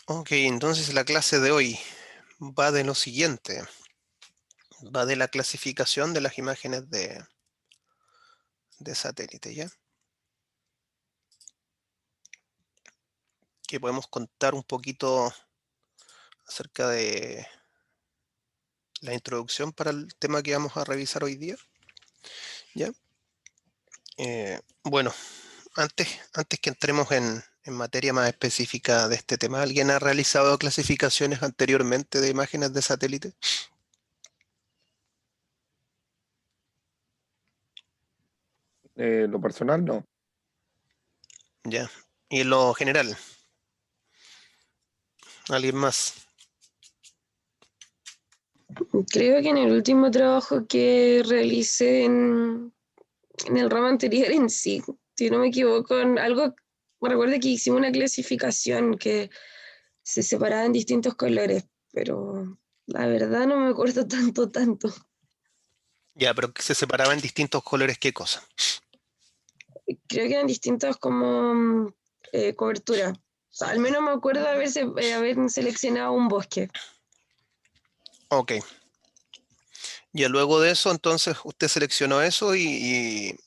Ok, entonces la clase de hoy va de lo siguiente. Va de la clasificación de las imágenes de satélite, ¿ya? Que podemos contar un poquito acerca de la introducción para el tema que vamos a revisar hoy día, ¿ya? Bueno, antes que entremos en materia más específica de este tema, ¿alguien ha realizado clasificaciones anteriormente de imágenes de satélite? Lo personal, no. ¿Ya? Y en lo general, ¿alguien más? Creo que en el último trabajo que realicé en el ramo anterior en sí, si no me equivoco, en algo, me recuerdo que hicimos una clasificación que se separaba en distintos colores, pero la verdad no me acuerdo tanto. Ya, pero que se separaba en distintos colores, ¿qué cosa? Creo que eran distintas como coberturas. O sea, al menos me acuerdo de haber seleccionado un bosque. Ok. Ya luego de eso, entonces usted seleccionó eso y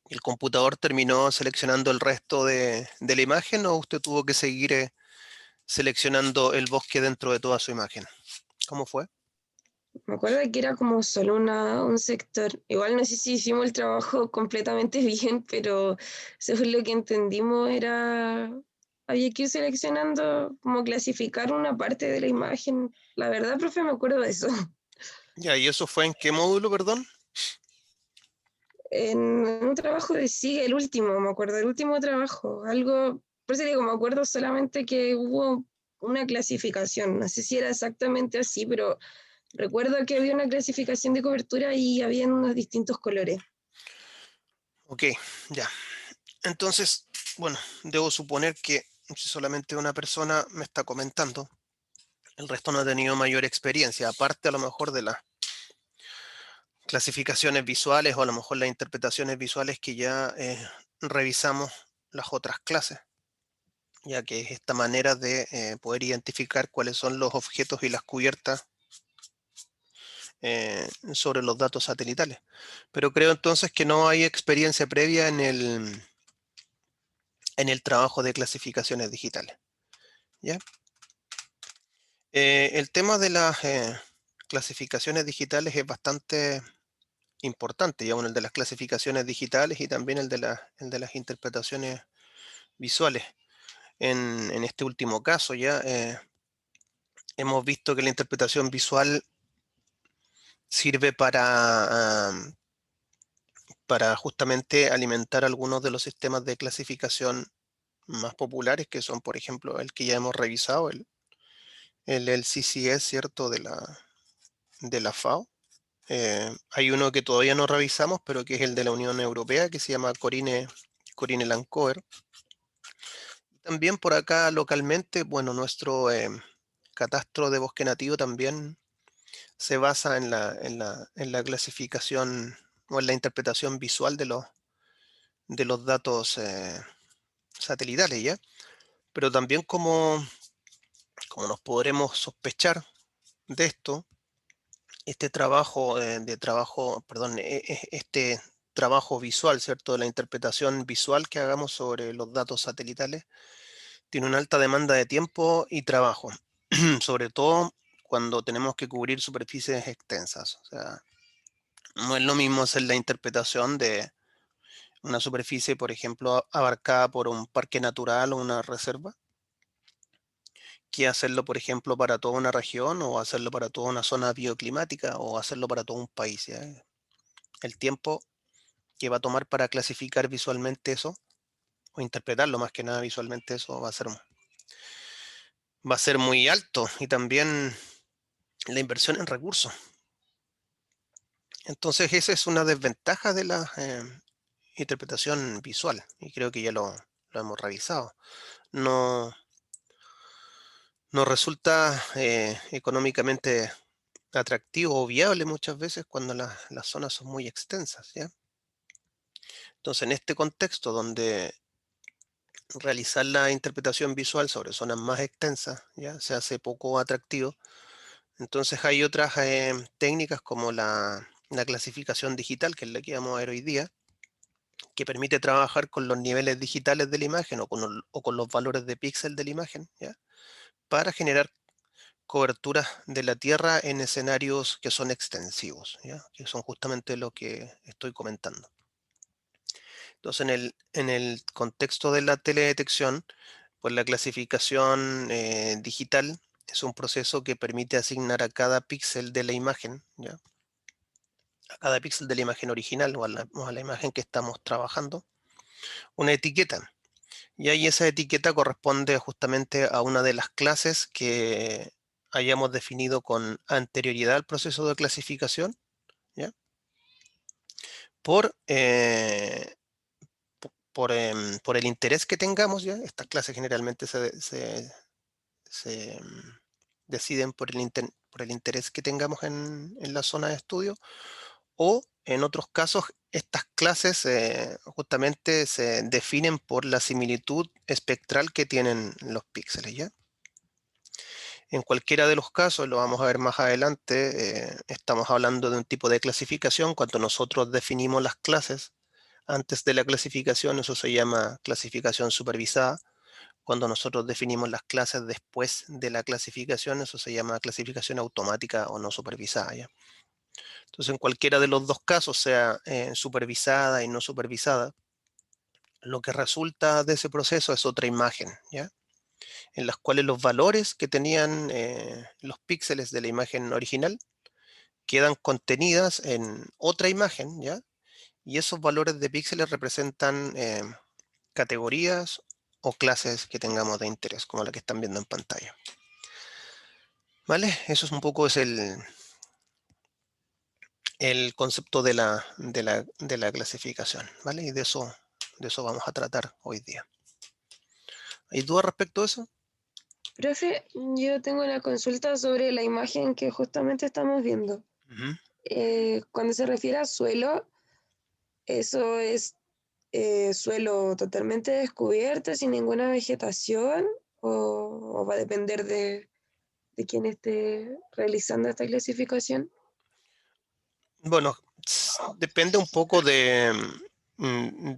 el computador terminó seleccionando el resto de la imagen o usted tuvo que seguir seleccionando el bosque dentro de toda su imagen. ¿Cómo fue? Me acuerdo que era como solo un sector. Igual no sé si hicimos el trabajo completamente bien, pero según lo que entendimos había que ir seleccionando, como clasificar una parte de la imagen. La verdad, profe, me acuerdo de eso. Ya, ¿y eso fue en qué módulo, perdón? En un trabajo de SIG, el último, me acuerdo, el último trabajo. Algo, por eso digo, me acuerdo solamente que hubo una clasificación. No sé si era exactamente así, pero recuerdo que había una clasificación de cobertura y había unos distintos colores. Ok, ya. Entonces, bueno, debo suponer que si solamente una persona me está comentando, el resto no ha tenido mayor experiencia, aparte a lo mejor de las clasificaciones visuales o a lo mejor las interpretaciones visuales que ya revisamos las otras clases, ya que es esta manera de poder identificar cuáles son los objetos y las cubiertas sobre los datos satelitales. Pero creo entonces que no hay experiencia previa en el trabajo de clasificaciones digitales. ¿Ya? El tema de las clasificaciones digitales es bastante importante, ya bueno, el de las clasificaciones digitales y también el de las interpretaciones visuales. En este último caso ya hemos visto que la interpretación visual sirve para justamente alimentar algunos de los sistemas de clasificación más populares, que son, por ejemplo, el que ya hemos revisado, el CCS, ¿cierto? De la FAO. Hay uno que todavía no revisamos, pero que es el de la Unión Europea, que se llama Corine Lancover. También por acá localmente, bueno, nuestro catastro de bosque nativo también se basa en la clasificación o en la interpretación visual de los datos satelitales, ¿ya? Pero también como nos podremos sospechar de esto, este trabajo perdón, este trabajo visual, ¿cierto? De la interpretación visual que hagamos sobre los datos satelitales tiene una alta demanda de tiempo y trabajo, sobre todo cuando tenemos que cubrir superficies extensas. O sea, no es lo mismo hacer la interpretación de una superficie, por ejemplo, abarcada por un parque natural o una reserva, que hacerlo, por ejemplo, para toda una región o hacerlo para toda una zona bioclimática o hacerlo para todo un país, ¿ya? El tiempo que va a tomar para clasificar visualmente eso o interpretarlo más que nada visualmente eso va a ser muy alto y también la inversión en recursos. Entonces esa es una desventaja de la interpretación visual y creo que ya lo hemos revisado. No, no resulta económicamente atractivo o viable muchas veces cuando las zonas son muy extensas, ¿ya? Entonces, en este contexto donde realizar la interpretación visual sobre zonas más extensas, ya se hace poco atractivo. Entonces hay otras técnicas como la clasificación digital, que es la que vamos a ver hoy día, que permite trabajar con los niveles digitales de la imagen o con los valores de píxel de la imagen, ¿ya? Para generar coberturas de la Tierra en escenarios que son extensivos, ¿ya? Que son justamente lo que estoy comentando. Entonces, en el contexto de la teledetección, pues la clasificación digital es un proceso que permite asignar a cada píxel de la imagen, ¿ya? A cada píxel de la imagen original o a la imagen que estamos trabajando, una etiqueta. Y ahí esa etiqueta corresponde justamente a una de las clases que hayamos definido con anterioridad al proceso de clasificación, ¿ya? Por, por el interés que tengamos, ¿ya? Estas clases generalmente deciden por el interés que tengamos en la zona de estudio, o en otros casos estas clases justamente se definen por la similitud espectral que tienen los píxeles, ¿ya? En cualquiera de los casos, lo vamos a ver más adelante, estamos hablando de un tipo de clasificación. Cuando nosotros definimos las clases antes de la clasificación, eso se llama clasificación supervisada. Cuando nosotros definimos las clases después de la clasificación, eso se llama clasificación automática o no supervisada, ¿ya? Entonces, en cualquiera de los dos casos, sea supervisada y no supervisada, lo que resulta de ese proceso es otra imagen, ¿ya? En las cuales los valores que tenían los píxeles de la imagen original quedan contenidas en otra imagen, ¿ya? Y esos valores de píxeles representan categorías o clases que tengamos de interés, como la que están viendo en pantalla. ¿Vale? Eso es un poco el concepto de la clasificación, ¿vale? Y de eso vamos a tratar hoy día. ¿Hay dudas respecto a eso? Profe, yo tengo una consulta sobre la imagen que justamente estamos viendo. Ujú. Cuando se refiere a suelo, ¿eso es suelo totalmente descubierto, sin ninguna vegetación? ¿O va a depender de quién esté realizando esta clasificación? Bueno, depende un poco mm,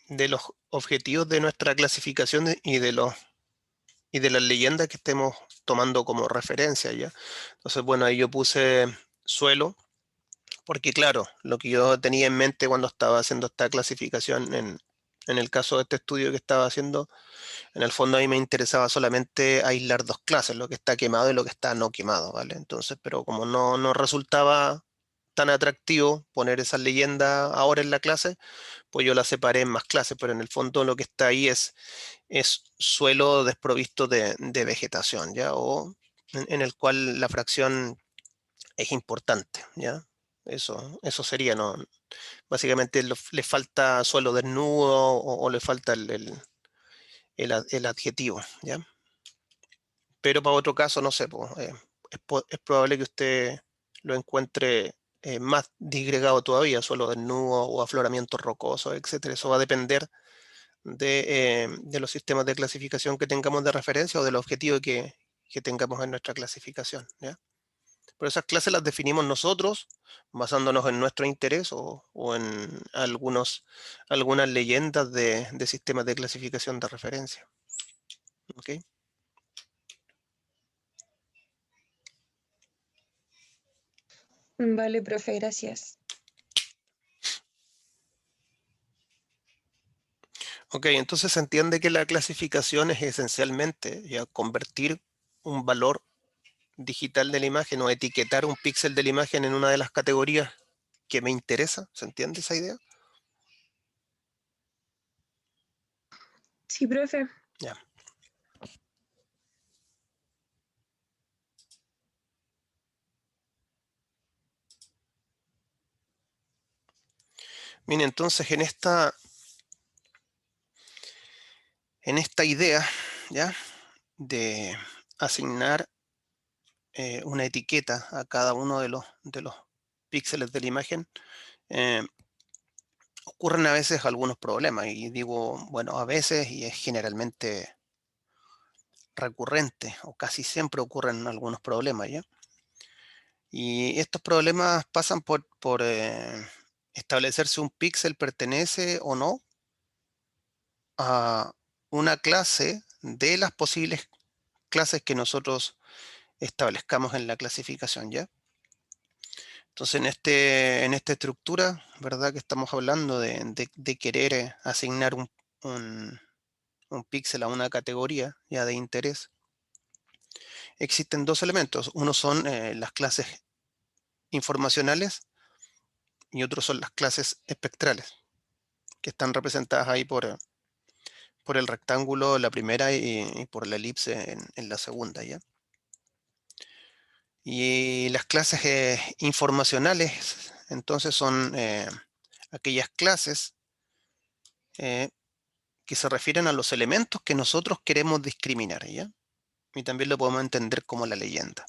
de los objetivos de nuestra clasificación y de las leyendas que estemos tomando como referencia, ¿ya? Entonces, bueno, ahí yo puse suelo, porque claro, lo que yo tenía en mente cuando estaba haciendo esta clasificación en el caso de este estudio que estaba haciendo, en el fondo a mí me interesaba solamente aislar dos clases, lo que está quemado y lo que está no quemado, ¿vale? Entonces, pero como no resultaba tan atractivo poner esa leyenda ahora en la clase, pues yo la separé en más clases, pero en el fondo lo que está ahí es suelo desprovisto de vegetación, ¿ya? O en el cual la fracción es importante, ¿ya? Eso sería, ¿no? Básicamente le falta suelo desnudo o le falta el adjetivo, ¿ya? Pero para otro caso, no sé, pues, es probable que usted lo encuentre más disgregado todavía, suelo desnudo o afloramientos rocosos, etcétera. Eso va a depender de los sistemas de clasificación que tengamos de referencia o del objetivo que tengamos en nuestra clasificación, ¿ya? Pero esas clases las definimos nosotros basándonos en nuestro interés o en algunas leyendas de sistemas de clasificación de referencia. ¿Ok? Vale, profe, gracias. Ok, entonces se entiende que la clasificación es esencialmente ya convertir un valor digital de la imagen o etiquetar un píxel de la imagen en una de las categorías que me interesa. ¿Se entiende esa idea? Sí, profe. Ya. Bien, entonces en esta idea, ¿ya? De asignar una etiqueta a cada uno de los píxeles de la imagen, eh, ocurren a veces algunos problemas, y digo, bueno, a veces, y es generalmente recurrente, o casi siempre ocurren algunos problemas, ¿ya? Y estos problemas pasan por establecer si un píxel pertenece o no a una clase de las posibles clases que nosotros establezcamos en la clasificación, ¿ya? Entonces, en esta estructura, ¿verdad? Que estamos hablando de querer asignar un, un píxel a una categoría ya de interés, existen dos elementos. Uno son las clases informacionales y otros son las clases espectrales, que están representadas ahí por el rectángulo la primera y por la elipse en la segunda, ¿ya? Y las clases informacionales, entonces, son aquellas clases eh, que se refieren a los elementos que nosotros queremos discriminar, ¿ya? Y también lo podemos entender como la leyenda.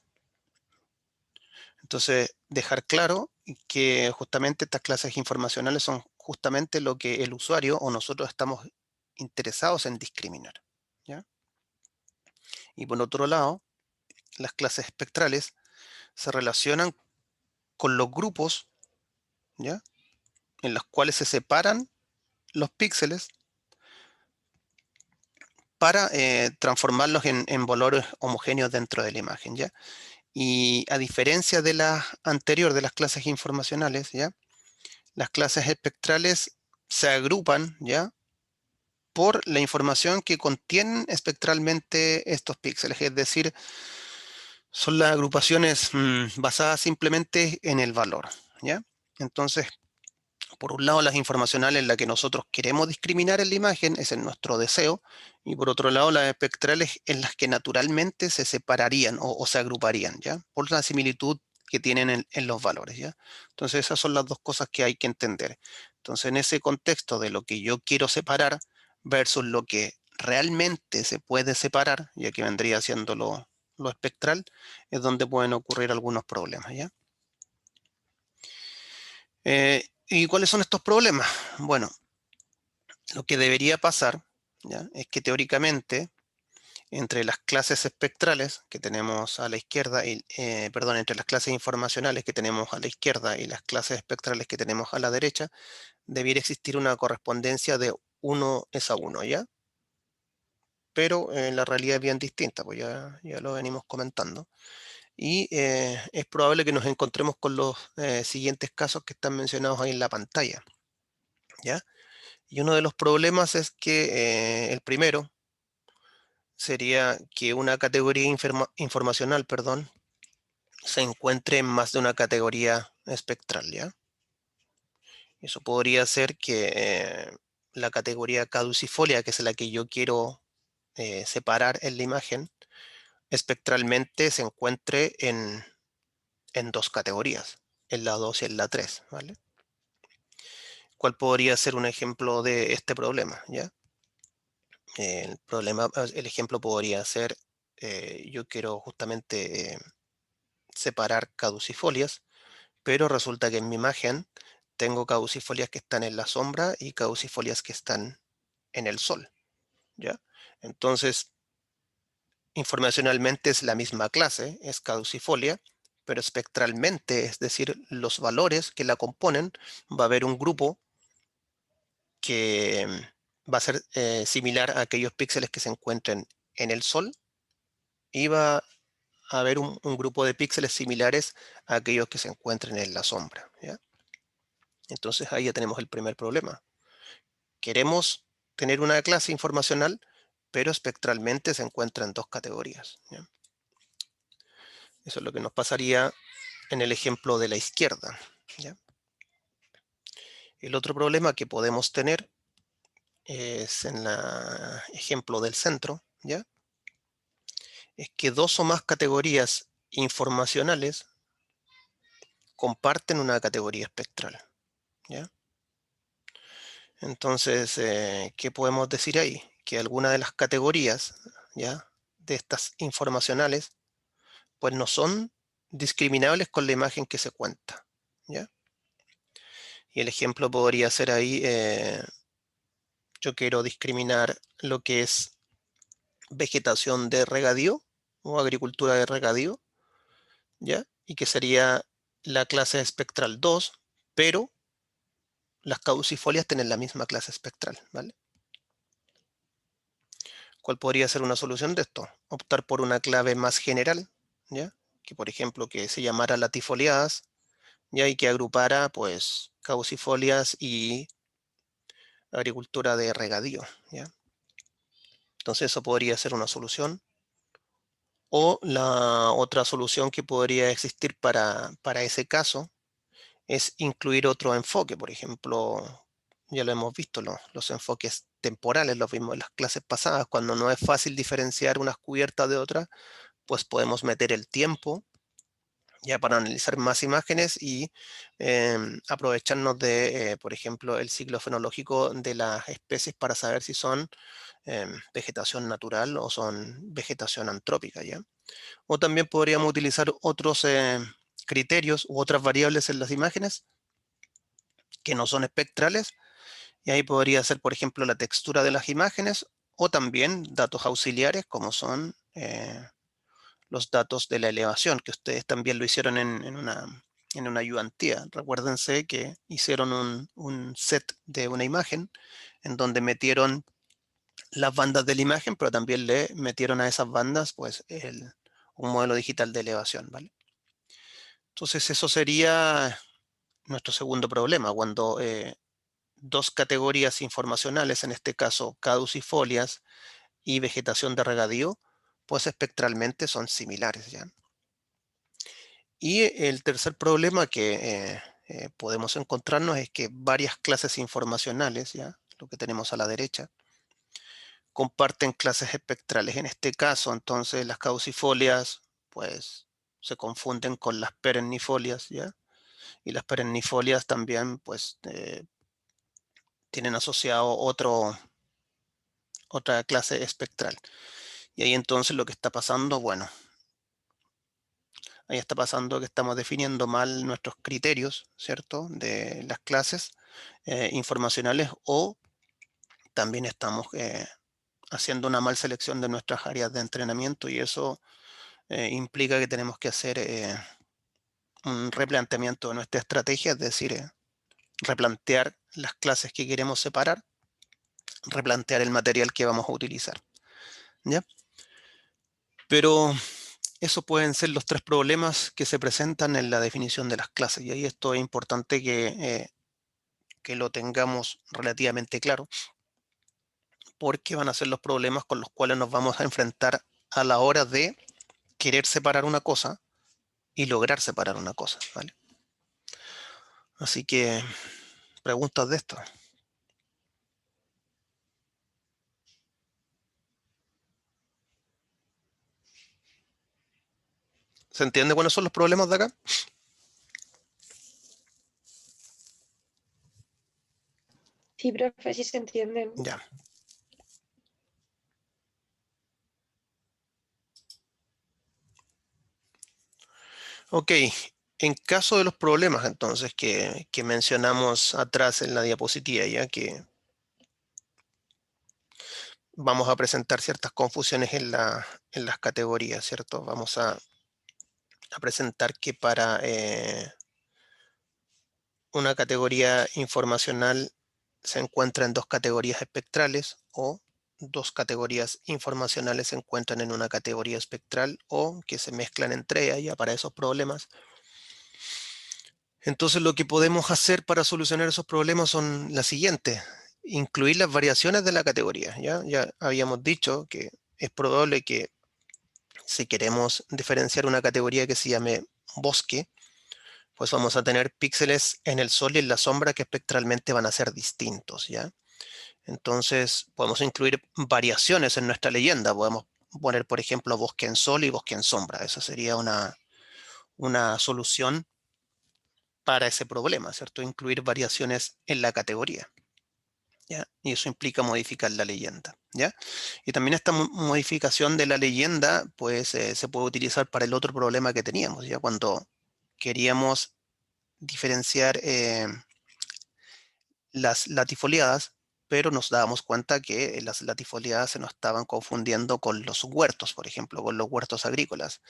Entonces, dejar claro que justamente estas clases informacionales son justamente lo que el usuario o nosotros estamos interesados en discriminar, ¿ya? Y por otro lado, las clases espectrales se relacionan con los grupos, ¿ya? En los cuales se separan los píxeles para transformarlos en valores homogéneos dentro de la imagen, ¿ya? Y a diferencia de la anterior, de las clases informacionales, ¿ya? Las clases espectrales se agrupan, ¿ya? Por la información que contienen espectralmente estos píxeles, es decir, son las agrupaciones basadas simplemente en el valor, ¿ya? Entonces, por un lado, las informacionales en las que nosotros queremos discriminar en la imagen, es en nuestro deseo, y por otro lado, las espectrales en las que naturalmente se separarían o se agruparían, ¿ya? Por la similitud que tienen en los valores, ¿ya? Entonces, esas son las dos cosas que hay que entender. Entonces, en ese contexto de lo que yo quiero separar versus lo que realmente se puede separar, ya que vendría siendo lo espectral, es donde pueden ocurrir algunos problemas, ¿ya? ¿Y cuáles son estos problemas? Bueno, lo que debería pasar, ¿ya? Es que teóricamente entre las clases espectrales que tenemos a la izquierda, perdón, entre las clases informacionales que tenemos a la izquierda y las clases espectrales que tenemos a la derecha, debiera existir una correspondencia de 1 es a 1, ¿ya? Pero la realidad es bien distinta, pues ya lo venimos comentando. Y es probable que nos encontremos con los siguientes casos que están mencionados ahí en la pantalla, ¿ya? Y uno de los problemas es que el primero sería que una categoría informacional, perdón, se encuentre en más de una categoría espectral, ¿ya? Eso podría ser que la categoría caducifolia, que es la que yo quiero separar en la imagen, espectralmente se encuentre en dos categorías, en la 2 y en la 3, ¿vale? ¿Cuál podría ser un ejemplo de este problema, ya? El ejemplo podría ser, yo quiero justamente separar caducifolias, pero resulta que en mi imagen tengo caducifolias que están en la sombra y caducifolias que están en el sol, ¿ya? Entonces, informacionalmente es la misma clase, es caducifolia, pero espectralmente, es decir, los valores que la componen, va a haber un grupo que va a ser similar a aquellos píxeles que se encuentren en el sol y va a haber un grupo de píxeles similares a aquellos que se encuentren en la sombra, ¿ya? Entonces ahí ya tenemos el primer problema. Queremos tener una clase informacional, pero espectralmente se encuentra en dos categorías, ¿ya? Eso es lo que nos pasaría en el ejemplo de la izquierda, ¿ya? El otro problema que podemos tener es en el ejemplo del centro, ¿ya? Es que dos o más categorías informacionales comparten una categoría espectral, ¿ya? Entonces, ¿qué podemos decir ahí? Que alguna de las categorías, ¿ya? De estas informacionales, pues no son discriminables con la imagen que se cuenta, ¿ya? Y el ejemplo podría ser ahí, yo quiero discriminar lo que es vegetación de regadío o agricultura de regadío, ¿ya? Y que sería la clase espectral 2, pero las caducifolias tienen la misma clase espectral, ¿vale? ¿Cuál podría ser una solución de esto? Optar por una clave más general, ¿ya? Que por ejemplo que se llamara latifoliadas, ¿ya? Y que agrupara pues caducifolias y agricultura de regadío, ¿ya? Entonces eso podría ser una solución. O la otra solución que podría existir para ese caso es incluir otro enfoque. Por ejemplo, ya lo hemos visto, los enfoques temporales, los vimos en las clases pasadas, cuando no es fácil diferenciar unas cubiertas de otras, pues podemos meter el tiempo ya para analizar más imágenes y aprovecharnos de, por ejemplo, el ciclo fenológico de las especies para saber si son vegetación natural o son vegetación antrópica, ¿ya? O también podríamos utilizar otros criterios u otras variables en las imágenes que no son espectrales, y ahí podría ser, por ejemplo, la textura de las imágenes o también datos auxiliares como son los datos de la elevación, que ustedes también lo hicieron en una ayudantía. Recuérdense que hicieron un set de una imagen en donde metieron las bandas de la imagen, pero también le metieron a esas bandas pues un modelo digital de elevación, ¿vale? Entonces eso sería nuestro segundo problema, cuando dos categorías informacionales, en este caso caducifolias y vegetación de regadío, pues espectralmente son similares, ¿ya? Y el tercer problema que podemos encontrarnos es que varias clases informacionales, ¿ya? Lo que tenemos a la derecha, comparten clases espectrales. En este caso, entonces, las caducifolias, pues, se confunden con las perennifolias, ¿ya? Y las perennifolias también, pues, tienen asociado otra clase espectral. Y ahí entonces lo que está pasando, bueno, ahí está pasando que estamos definiendo mal nuestros criterios, ¿cierto? De las clases informacionales, o también estamos haciendo una mal selección de nuestras áreas de entrenamiento, y eso implica que tenemos que hacer un replanteamiento de nuestra estrategia, es decir, replantear las clases que queremos separar, replantear el material que vamos a utilizar, ¿ya? Pero esos pueden ser los tres problemas que se presentan en la definición de las clases, y ahí esto es importante que lo tengamos relativamente claro, porque van a ser los problemas con los cuales nos vamos a enfrentar a la hora de querer separar una cosa y lograr separar una cosa, ¿vale? Así que, preguntas de esto. ¿Se entiende cuáles son los problemas de acá? Sí, profe, sí se entienden. Ya. Ok. En caso de los problemas, entonces, que mencionamos atrás en la diapositiva, ya que vamos a presentar ciertas confusiones en las categorías, ¿cierto? Vamos a presentar que para una categoría informacional se encuentra en dos categorías espectrales, o dos categorías informacionales se encuentran en una categoría espectral, o que se mezclan entre ellas ya para esos problemas. Entonces lo que podemos hacer para solucionar esos problemas son las siguientes: incluir las variaciones de la categoría. Ya habíamos dicho que es probable que si queremos diferenciar una categoría que se llame bosque, pues vamos a tener píxeles en el sol y en la sombra que espectralmente van a ser distintos, ¿ya? Entonces podemos incluir variaciones en nuestra leyenda. Podemos poner, por ejemplo, bosque en sol y bosque en sombra. Esa sería una solución para ese problema, ¿cierto? Incluir variaciones en la categoría, ¿ya? Y eso implica modificar la leyenda, ¿ya? Y también esta modificación de la leyenda, pues se puede utilizar para el otro problema que teníamos, ¿ya? Cuando queríamos diferenciar las latifoliadas, pero nos dábamos cuenta que las latifoliadas se nos estaban confundiendo con los huertos, por ejemplo, con los huertos agrícolas.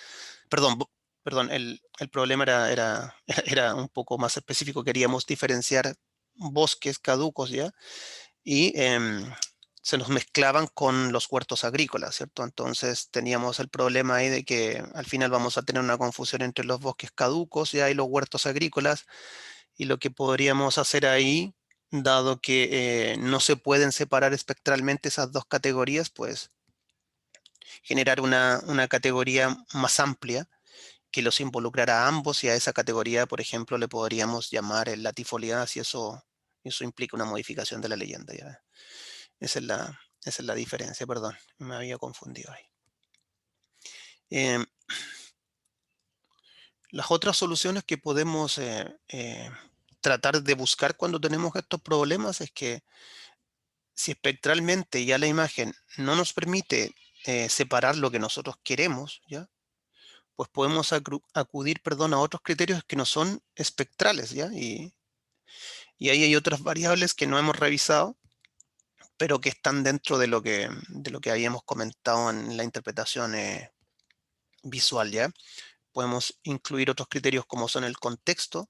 Perdón, perdón, el problema era un poco más específico. Queríamos diferenciar bosques caducos, ¿ya? Y se nos mezclaban con los huertos agrícolas, ¿cierto? Entonces teníamos el problema ahí de que al final vamos a tener una confusión entre los bosques caducos, ¿ya? Y los huertos agrícolas. Y lo que podríamos hacer ahí, dado que no se pueden separar espectralmente esas dos categorías, pues generar una categoría más amplia que los involucrara a ambos, y a esa categoría, por ejemplo, le podríamos llamar el latifoliadas, y eso implica una modificación de la leyenda. ¿Ya? Esa es la diferencia, perdón, me había confundido ahí. Em, las otras soluciones que podemos tratar de buscar cuando tenemos estos problemas es que si espectralmente ya la imagen no nos permite separar lo que nosotros queremos, ¿ya? Pues podemos acudir, perdón, a otros criterios que no son espectrales, ¿ya? Y ahí hay otras variables que no hemos revisado, pero que están dentro de lo que habíamos comentado en la interpretación visual, ¿ya? Podemos incluir otros criterios como son el contexto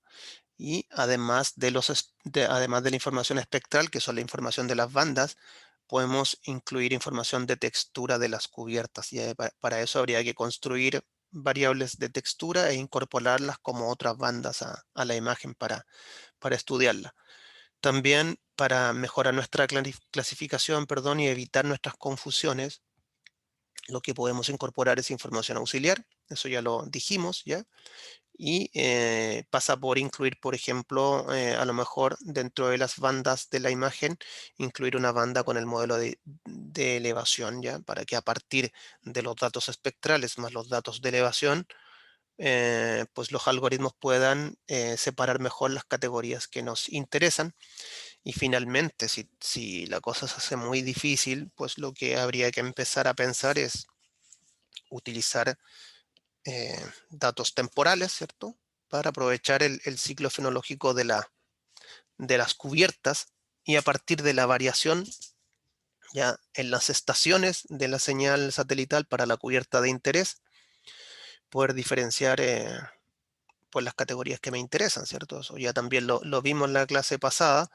y además de la información espectral, que son la información de las bandas, podemos incluir información de textura de las cubiertas. Y para eso habría que construir variables de textura e incorporarlas como otras bandas a la imagen para estudiarla. También para mejorar nuestra clasificación, perdón, y evitar nuestras confusiones, lo que podemos incorporar es información auxiliar, eso ya lo dijimos, ¿ya? Y pasa por incluir, por ejemplo, a lo mejor dentro de las bandas de la imagen, incluir una banda con el modelo de elevación, ¿ya? Para que a partir de los datos espectrales más los datos de elevación, pues los algoritmos puedan separar mejor las categorías que nos interesan. Y finalmente, si la cosa se hace muy difícil, pues lo que habría que empezar a pensar es utilizar datos temporales, ¿cierto? Para aprovechar el ciclo fenológico de las cubiertas, y a partir de la variación ya en las estaciones de la señal satelital para la cubierta de interés, poder diferenciar pues las categorías que me interesan, ¿cierto? Eso ya también lo vimos en la clase pasada.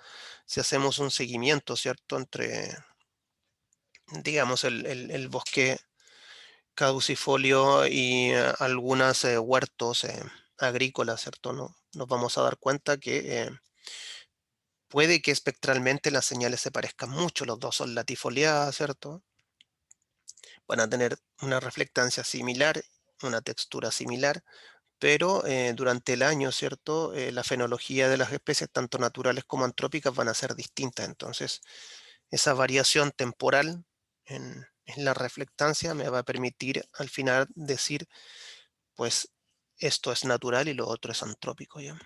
Si hacemos un seguimiento, ¿cierto? Entre, digamos, el bosque caducifolio y algunos huertos agrícolas, ¿cierto? ¿No? Nos vamos a dar cuenta que puede que espectralmente las señales se parezcan mucho. Los dos son latifoliadas, ¿cierto? Van a tener una reflectancia similar, una textura similar, pero durante el año, ¿cierto? La fenología de las especies, tanto naturales como antrópicas, van a ser distintas. Entonces, esa variación temporal en la reflectancia me va a permitir al final decir, pues, esto es natural y lo otro es antrópico, ¿ya?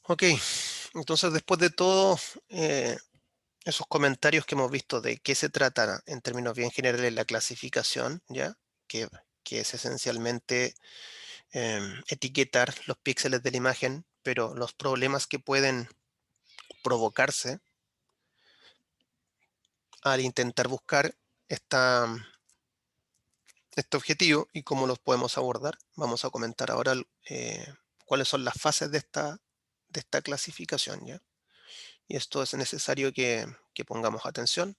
Ok, entonces después de todo esos comentarios que hemos visto de qué se trata en términos bien generales la clasificación, ¿ya? Que, que es esencialmente etiquetar los píxeles de la imagen, pero los problemas que pueden provocarse al intentar buscar esta, este objetivo y cómo los podemos abordar. Vamos a comentar ahora cuáles son las fases de esta clasificación, ¿ya? Y esto es necesario que pongamos atención,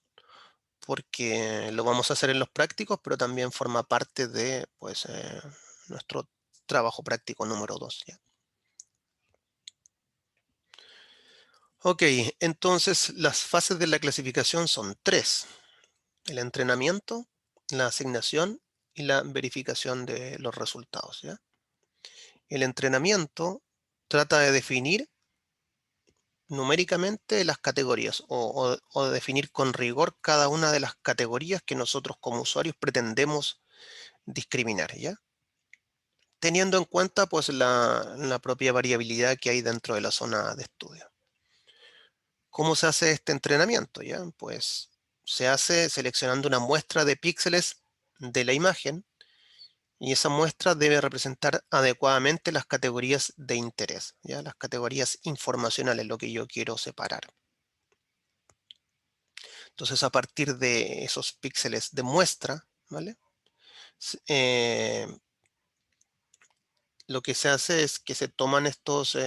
porque lo vamos a hacer en los prácticos, pero también forma parte de, pues, nuestro trabajo práctico número 2, ¿ya? Ok, entonces las fases de la clasificación son tres: el entrenamiento, la asignación y la verificación de los resultados, ¿ya? El entrenamiento trata de definir numéricamente las categorías, o definir con rigor cada una de las categorías que nosotros como usuarios pretendemos discriminar, ¿ya? Teniendo en cuenta pues la propia variabilidad que hay dentro de la zona de estudio. ¿Cómo se hace este entrenamiento, ya? Pues se hace seleccionando una muestra de píxeles de la imagen Y esa muestra debe representar adecuadamente las categorías de interés, ¿ya? Las categorías informacionales, lo que yo quiero separar. Entonces, a partir de esos píxeles de muestra, ¿vale? Lo que se hace es que se toman estos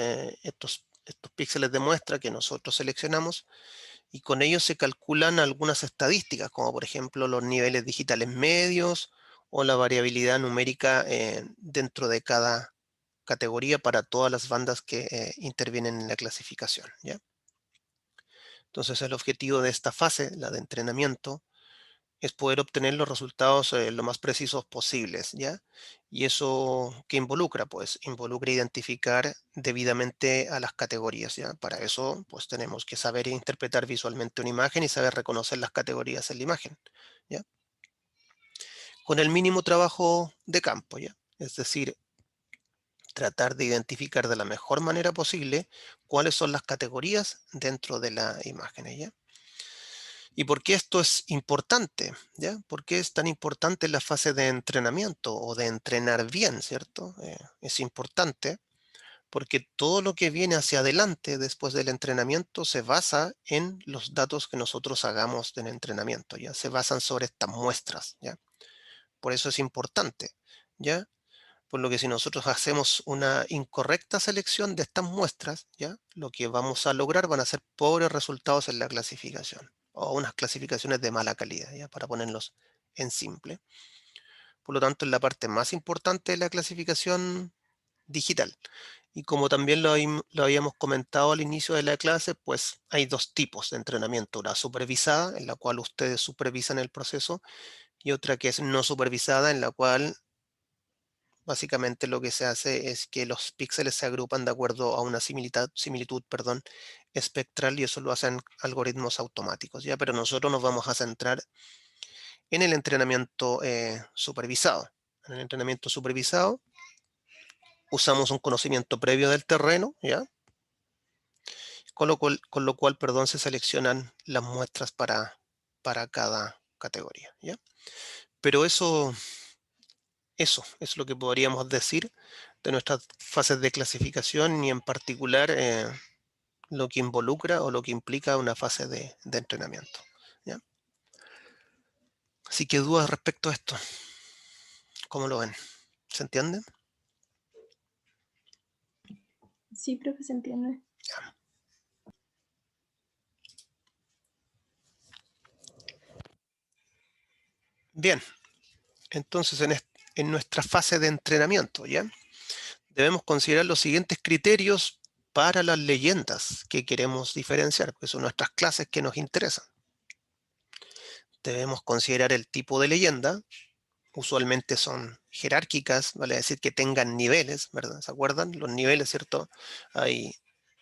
píxeles de muestra que nosotros seleccionamos y con ellos se calculan algunas estadísticas, como por ejemplo los niveles digitales medios o la variabilidad numérica dentro de cada categoría para todas las bandas que intervienen en la clasificación, ¿ya? Entonces el objetivo de esta fase, la de entrenamiento, es poder obtener los resultados lo más precisos posibles, ¿ya? ¿Y eso qué involucra? Pues involucra identificar debidamente a las categorías, ¿ya? Para eso, pues tenemos que saber interpretar visualmente una imagen y saber reconocer las categorías en la imagen, ¿ya? Con el mínimo trabajo de campo, ¿ya? Es decir, tratar de identificar de la mejor manera posible cuáles son las categorías dentro de la imagen, ¿ya? ¿Y por qué esto es importante? ¿Ya? ¿Por qué es tan importante la fase de entrenamiento o de entrenar bien, ¿cierto? Es importante porque todo lo que viene hacia adelante después del entrenamiento se basa en los datos que nosotros hagamos del entrenamiento, ¿ya? Se basan sobre estas muestras, ¿ya? Por eso es importante, ¿ya? Por lo que si nosotros hacemos una incorrecta selección de estas muestras, ¿ya? Lo que vamos a lograr van a ser pobres resultados en la clasificación o unas clasificaciones de mala calidad, ¿ya? Para ponerlos en simple. Por lo tanto, es la parte más importante de la clasificación digital. Y como también lo habíamos comentado al inicio de la clase, pues hay dos tipos de entrenamiento. La supervisada, en la cual ustedes supervisan el proceso, y otra que es no supervisada, en la cual básicamente lo que se hace es que los píxeles se agrupan de acuerdo a una similitud, perdón, espectral y eso lo hacen algoritmos automáticos, ¿ya? Pero nosotros nos vamos a centrar en el entrenamiento supervisado. En el entrenamiento supervisado usamos un conocimiento previo del terreno, ¿ya? Con lo cual, perdón, se seleccionan las muestras para cada categoría, ¿ya? Pero eso es lo que podríamos decir de nuestras fases de clasificación y en particular lo que involucra o lo que implica una fase de entrenamiento, ¿ya? Así que dudas respecto a esto, ¿cómo lo ven? ¿Se entiende? Sí, profe, se entiende. Ya. Bien, entonces en nuestra fase de entrenamiento, ¿ya? Debemos considerar los siguientes criterios para las leyendas que queremos diferenciar, que son nuestras clases que nos interesan. Debemos considerar el tipo de leyenda, usualmente son jerárquicas, vale decir que tengan niveles, ¿verdad? ¿Se acuerdan? Los niveles, ¿cierto? Hay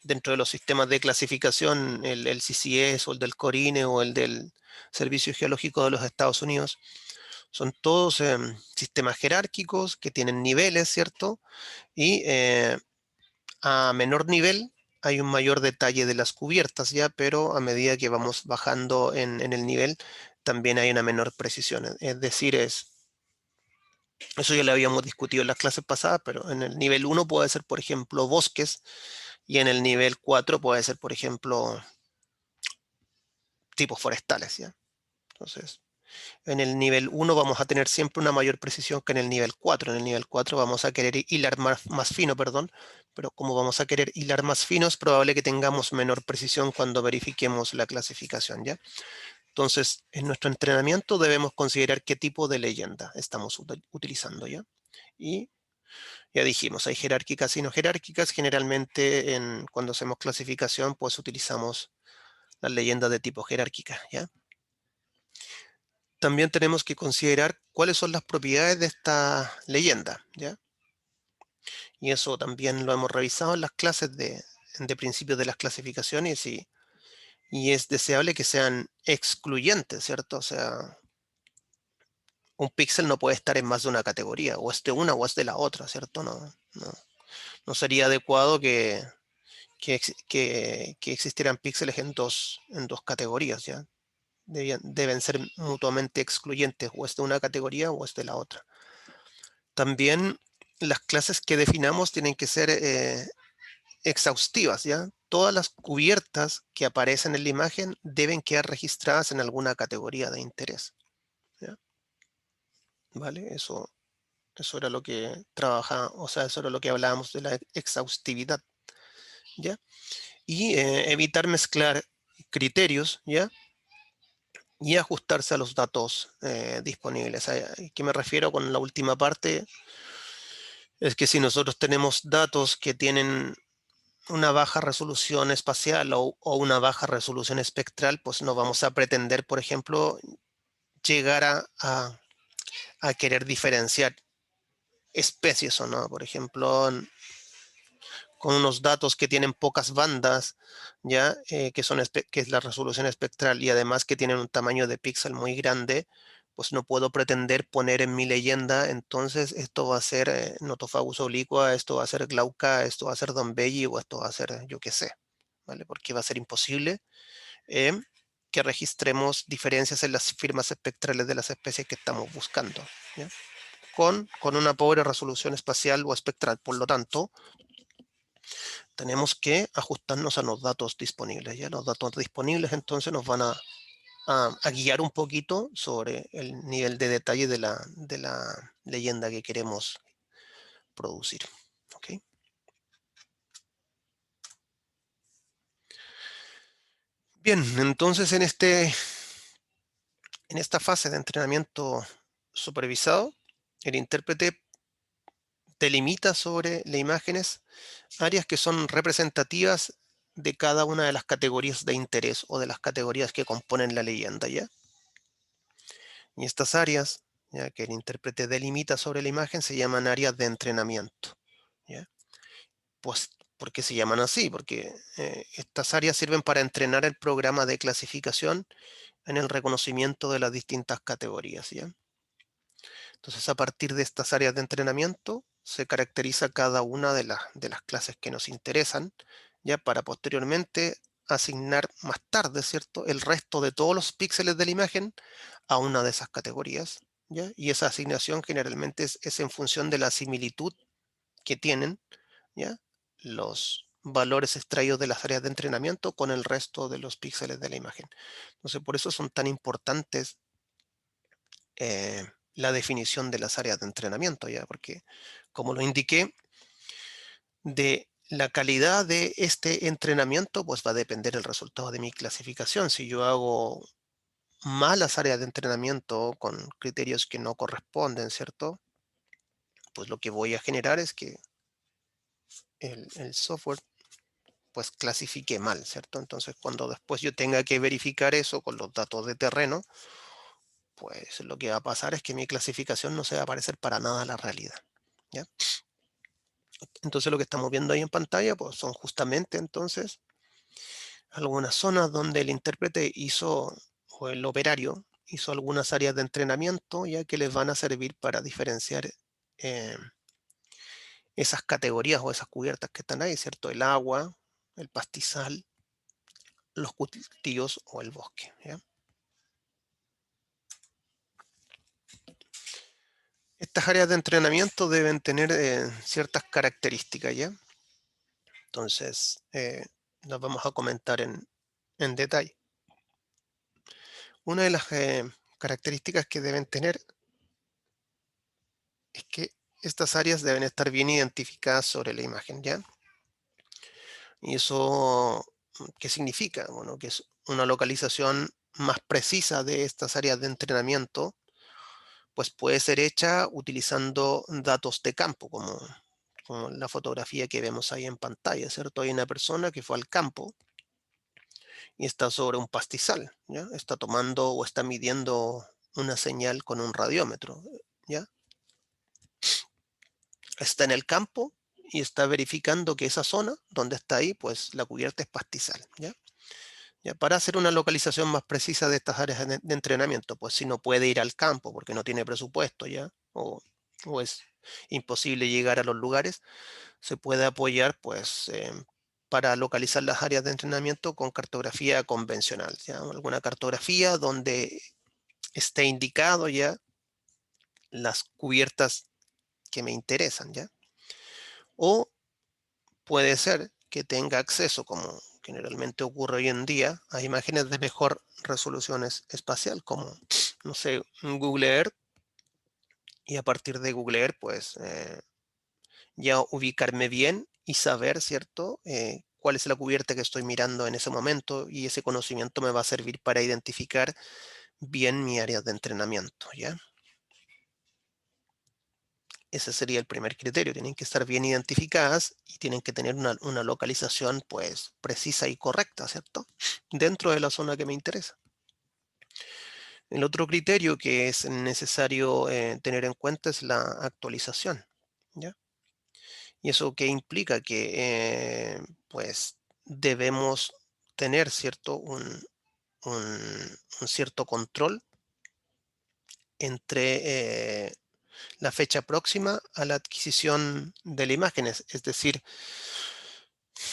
dentro de los sistemas de clasificación, el CCS o el del CORINE o el del Servicio Geológico de los Estados Unidos, son todos sistemas jerárquicos que tienen niveles, ¿cierto? Y a menor nivel hay un mayor detalle de las cubiertas ya, pero a medida que vamos bajando en el nivel, también hay una menor precisión. Es decir, eso ya lo habíamos discutido en las clases pasadas, pero en el nivel 1 puede ser, por ejemplo, bosques, y en el nivel 4 puede ser, por ejemplo, tipos forestales, ¿ya? Entonces, en el nivel 1 vamos a tener siempre una mayor precisión que en el nivel 4. En el nivel 4 vamos a querer hilar más fino, perdón, pero como vamos a querer hilar más fino, es probable que tengamos menor precisión cuando verifiquemos la clasificación, ¿ya? Entonces, en nuestro entrenamiento debemos considerar qué tipo de leyenda estamos utilizando, ¿ya? Y ya dijimos, hay jerárquicas y no jerárquicas. Generalmente, cuando hacemos clasificación, pues utilizamos las leyendas de tipo jerárquica, ¿ya? También tenemos que considerar cuáles son las propiedades de esta leyenda, ¿ya? Y eso también lo hemos revisado en las clases de principios de las clasificaciones y es deseable que sean excluyentes, ¿cierto? O sea, un píxel no puede estar en más de una categoría, o es de una o es de la otra, ¿cierto? No sería adecuado que existieran píxeles en dos categorías, ¿ya? Deben ser mutuamente excluyentes, o es de una categoría o es de la otra. También las clases que definamos tienen que ser exhaustivas, ¿ya? Todas las cubiertas que aparecen en la imagen deben quedar registradas en alguna categoría de interés, ¿ya? ¿Vale? Eso era lo que o sea, eso era lo que hablábamos de la exhaustividad, ¿ya? Y evitar mezclar criterios, ¿ya? Y ajustarse a los datos disponibles. ¿A qué me refiero con la última parte? Es que si nosotros tenemos datos que tienen una baja resolución espacial o una baja resolución espectral, pues no vamos a pretender, por ejemplo, llegar a querer diferenciar especies o no. Por ejemplo, con unos datos que tienen pocas bandas, ya que es la resolución espectral y además que tienen un tamaño de píxel muy grande, pues no puedo pretender poner en mi leyenda, entonces esto va a ser Nothofagus obliqua, esto va a ser Glauca, esto va a ser Dombelli o esto va a ser yo qué sé, ¿vale? Porque va a ser imposible eh, que registremos diferencias en las firmas espectrales de las especies que estamos buscando, ¿ya? Con una pobre resolución espacial o espectral. Por lo tanto, tenemos que ajustarnos a los datos disponibles. ¿Ya? Los datos disponibles entonces nos van a guiar un poquito sobre el nivel de detalle de la leyenda que queremos producir. ¿Okay? Bien, entonces en esta fase de entrenamiento supervisado, el intérprete delimita sobre las imágenes áreas que son representativas de cada una de las categorías de interés o de las categorías que componen la leyenda, ¿ya? Y estas áreas, ya que el intérprete delimita sobre la imagen, se llaman áreas de entrenamiento, ¿ya? Pues, ¿por qué se llaman así? Porque estas áreas sirven para entrenar el programa de clasificación en el reconocimiento de las distintas categorías, ¿ya? Entonces, a partir de estas áreas de entrenamiento, se caracteriza cada una de las clases que nos interesan, ya para posteriormente asignar más tarde, ¿cierto?, el resto de todos los píxeles de la imagen a una de esas categorías, ¿ya? Y esa asignación generalmente es en función de la similitud que tienen, ¿ya?, los valores extraídos de las áreas de entrenamiento con el resto de los píxeles de la imagen. Entonces, por eso son tan importantes la definición de las áreas de entrenamiento, ¿ya? Porque, como lo indiqué, de la calidad de este entrenamiento, pues va a depender el resultado de mi clasificación. Si yo hago malas áreas de entrenamiento con criterios que no corresponden, ¿cierto? Pues lo que voy a generar es que el software pues clasifique mal, ¿cierto? Entonces cuando después yo tenga que verificar eso con los datos de terreno, pues lo que va a pasar es que mi clasificación no se va a parecer para nada a la realidad, ¿ya? Entonces lo que estamos viendo ahí en pantalla pues son justamente entonces algunas zonas donde el intérprete hizo, o el operario, hizo algunas áreas de entrenamiento ya que les van a servir para diferenciar eh, esas categorías o esas cubiertas que están ahí, ¿cierto? El agua, el pastizal, los cultivos o el bosque, ¿ya? Estas áreas de entrenamiento deben tener ciertas características, ¿ya? Entonces, las vamos a comentar en detalle. Una de las características que deben tener es que estas áreas deben estar bien identificadas sobre la imagen, ¿ya? Y eso, ¿qué significa? Bueno, que es una localización más precisa de estas áreas de entrenamiento, pues puede ser hecha utilizando datos de campo, como la fotografía que vemos ahí en pantalla, ¿cierto? Hay una persona que fue al campo y está sobre un pastizal, ¿ya? Está tomando o está midiendo una señal con un radiómetro, ¿ya? Está en el campo y está verificando que esa zona donde está ahí, pues la cubierta es pastizal, ¿ya? Ya, para hacer una localización más precisa de estas áreas de entrenamiento, pues si no puede ir al campo porque no tiene presupuesto ya, o es imposible llegar a los lugares, se puede apoyar pues para localizar las áreas de entrenamiento con cartografía convencional, ¿ya? Alguna cartografía donde esté indicado ya las cubiertas que me interesan, ¿ya? O puede ser que tenga acceso, como generalmente ocurre hoy en día, a imágenes de mejor resolución espacial, como, no sé, un Google Earth, y a partir de Google Earth, pues ya ubicarme bien y saber, ¿cierto? Cuál es la cubierta que estoy mirando en ese momento, y ese conocimiento me va a servir para identificar bien mi área de entrenamiento, ¿ya? Ese sería el primer criterio. Tienen que estar bien identificadas y tienen que tener una localización, pues, precisa y correcta, ¿cierto? Dentro de la zona que me interesa. El otro criterio que es necesario tener en cuenta es la actualización, ¿ya? ¿Y eso qué implica? Que, pues, debemos tener, ¿cierto? Un cierto control entre la fecha próxima a la adquisición de las imágenes. Es decir,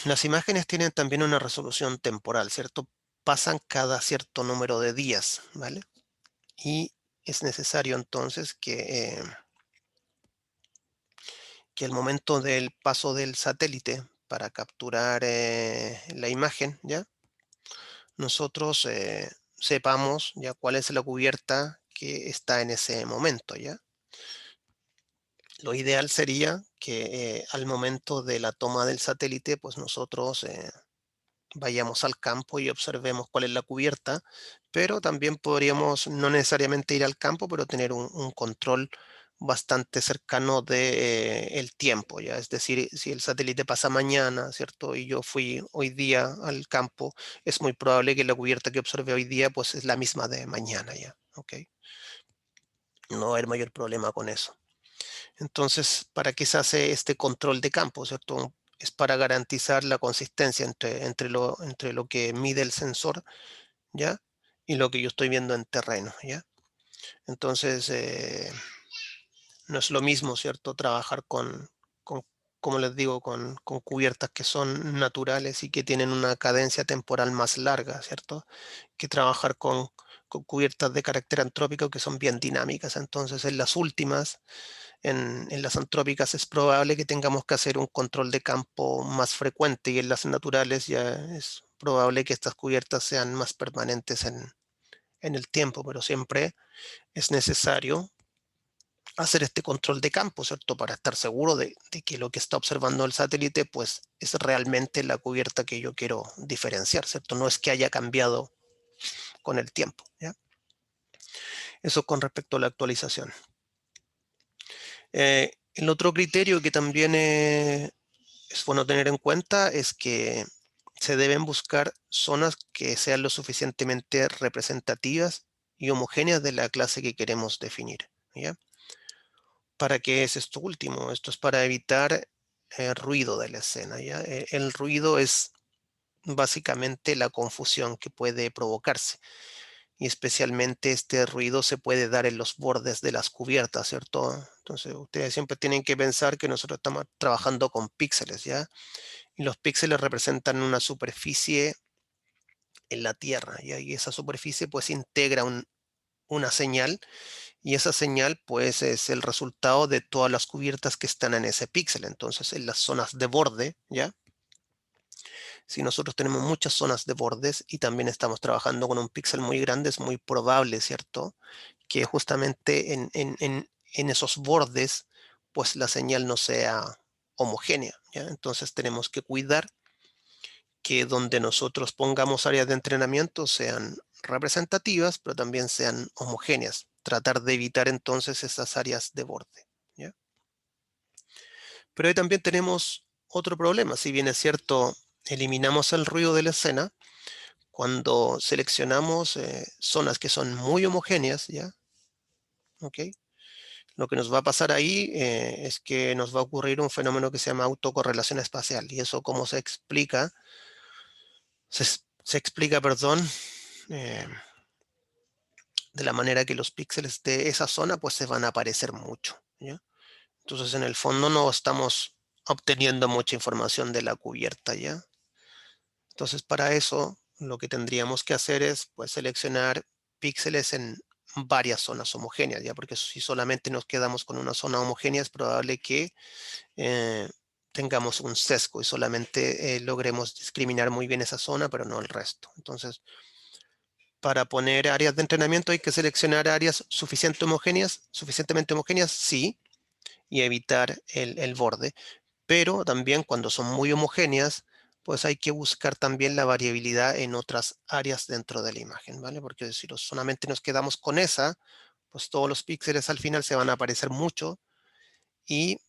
las imágenes tienen también una resolución temporal, ¿cierto? Pasan cada cierto número de días, ¿vale? Y es necesario entonces que al momento del paso del satélite para capturar la imagen, ¿ya? Nosotros sepamos ya cuál es la cubierta que está en ese momento, ¿ya? Lo ideal sería que al momento de la toma del satélite, pues nosotros vayamos al campo y observemos cuál es la cubierta, pero también podríamos no necesariamente ir al campo, pero tener un control bastante cercano de el tiempo, ¿ya? Es decir, si el satélite pasa mañana, ¿cierto? Y yo fui hoy día al campo, es muy probable que la cubierta que observe hoy día, pues es la misma de mañana, ¿ya? ¿Ok? No va a haber mayor problema con eso. Entonces, ¿para qué se hace este control de campo, cierto? Es para garantizar la consistencia entre lo que mide el sensor, ¿ya? Y lo que yo estoy viendo en terreno, ¿ya? Entonces, no es lo mismo, ¿cierto? Trabajar con, como les digo, con cubiertas que son naturales y que tienen una cadencia temporal más larga, ¿cierto? Que trabajar con cubiertas de carácter antrópico que son bien dinámicas. Entonces, en las últimas, en las antrópicas es probable que tengamos que hacer un control de campo más frecuente, y en las naturales ya es probable que estas cubiertas sean más permanentes en el tiempo, pero siempre es necesario hacer este control de campo, ¿cierto? Para estar seguro de que lo que está observando el satélite, pues es realmente la cubierta que yo quiero diferenciar, ¿cierto? No es que haya cambiado con el tiempo, ¿ya? Eso con respecto a la actualización. El otro criterio que también es bueno tener en cuenta es que se deben buscar zonas que sean lo suficientemente representativas y homogéneas de la clase que queremos definir, ¿ya? ¿Para qué es esto último? Esto es para evitar ruido de la escena, ¿ya? El ruido es básicamente la confusión que puede provocarse, y especialmente este ruido se puede dar en los bordes de las cubiertas, ¿cierto? Entonces ustedes siempre tienen que pensar que nosotros estamos trabajando con píxeles, ¿ya? Y los píxeles representan una superficie en la Tierra, ¿ya? Y esa superficie pues integra una señal, y esa señal pues es el resultado de todas las cubiertas que están en ese píxel. Entonces, en las zonas de borde, ¿ya? Si nosotros tenemos muchas zonas de bordes y también estamos trabajando con un píxel muy grande, es muy probable, ¿cierto?, que justamente en esos bordes, pues la señal no sea homogénea, ¿ya? Entonces tenemos que cuidar que donde nosotros pongamos áreas de entrenamiento sean representativas, pero también sean homogéneas. Tratar de evitar entonces esas áreas de borde, ¿ya? Pero ahí también tenemos otro problema. Si bien es cierto, eliminamos el ruido de la escena, cuando seleccionamos zonas que son muy homogéneas, ¿ya? ¿Ok? Lo que nos va a pasar ahí es que nos va a ocurrir un fenómeno que se llama autocorrelación espacial. ¿Y eso cómo se explica? Se explica, perdón, eh, de la manera que los píxeles de esa zona pues se van a aparecer mucho, ¿ya? Entonces, en el fondo no estamos obteniendo mucha información de la cubierta, ¿ya? Entonces, para eso lo que tendríamos que hacer es pues seleccionar píxeles en varias zonas homogéneas, ¿ya? Porque si solamente nos quedamos con una zona homogénea, es probable que tengamos un sesgo y solamente logremos discriminar muy bien esa zona, pero no el resto. Entonces, para poner áreas de entrenamiento hay que seleccionar áreas suficientemente homogéneas, sí, y evitar el borde. Pero también cuando son muy homogéneas, pues hay que buscar también la variabilidad en otras áreas dentro de la imagen, ¿vale? Porque si solamente nos quedamos con esa, pues todos los píxeles al final se van a aparecer mucho y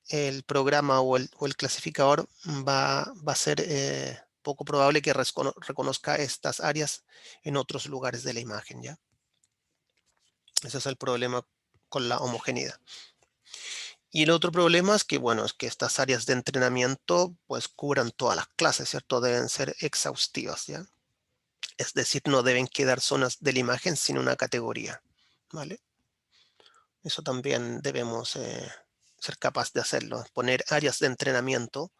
el programa o el clasificador va a ser poco probable que reconozca estas áreas en otros lugares de la imagen, ¿ya? Ese es el problema con la homogeneidad. Y el otro problema es que, bueno, es que estas áreas de entrenamiento pues cubran todas las clases, ¿cierto? Deben ser exhaustivas, ¿ya? Es decir, no deben quedar zonas de la imagen sin una categoría, ¿vale? Eso también debemos ser capaces de hacerlo, poner áreas de entrenamiento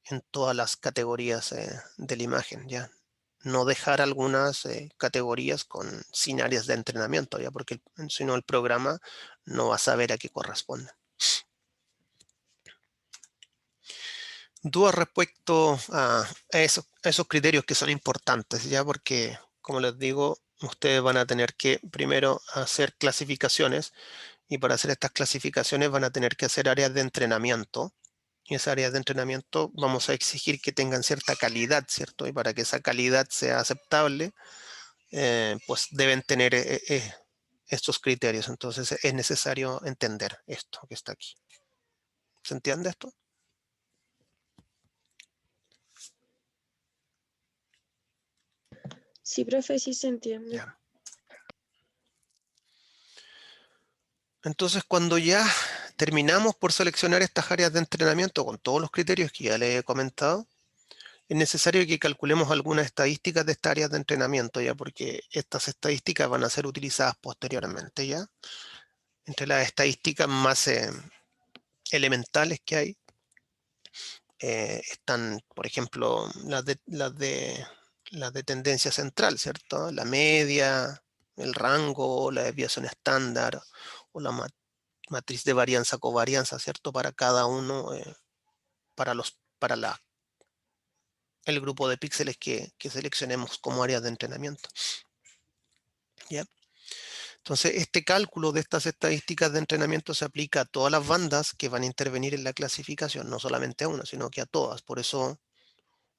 en todas las categorías de la imagen, ¿ya? No dejar algunas categorías sin áreas de entrenamiento, ¿ya? Porque si no el programa no va a saber a qué corresponde. Dudas respecto a esos criterios que son importantes, ¿ya? Porque, como les digo, ustedes van a tener que primero hacer clasificaciones y para hacer estas clasificaciones van a tener que hacer áreas de entrenamiento. Y esas áreas de entrenamiento vamos a exigir que tengan cierta calidad, ¿cierto? Y para que esa calidad sea aceptable, pues deben tener estos criterios. Entonces es necesario entender esto que está aquí. ¿Se entiende esto? Sí, profe, sí se entiende. Ya. Entonces, cuando ya terminamos por seleccionar estas áreas de entrenamiento con todos los criterios que ya les he comentado, es necesario que calculemos algunas estadísticas de estas áreas de entrenamiento, ya porque estas estadísticas van a ser utilizadas posteriormente, ya. Entre las estadísticas más elementales que hay están, por ejemplo, las de tendencia central, ¿cierto? La media, el rango, la desviación estándar o la matriz de varianza covarianza, ¿cierto? Para cada uno, para el grupo de píxeles que seleccionemos como áreas de entrenamiento. ¿Ya? Entonces, este cálculo de estas estadísticas de entrenamiento se aplica a todas las bandas que van a intervenir en la clasificación, no solamente a una, sino que a todas. Por eso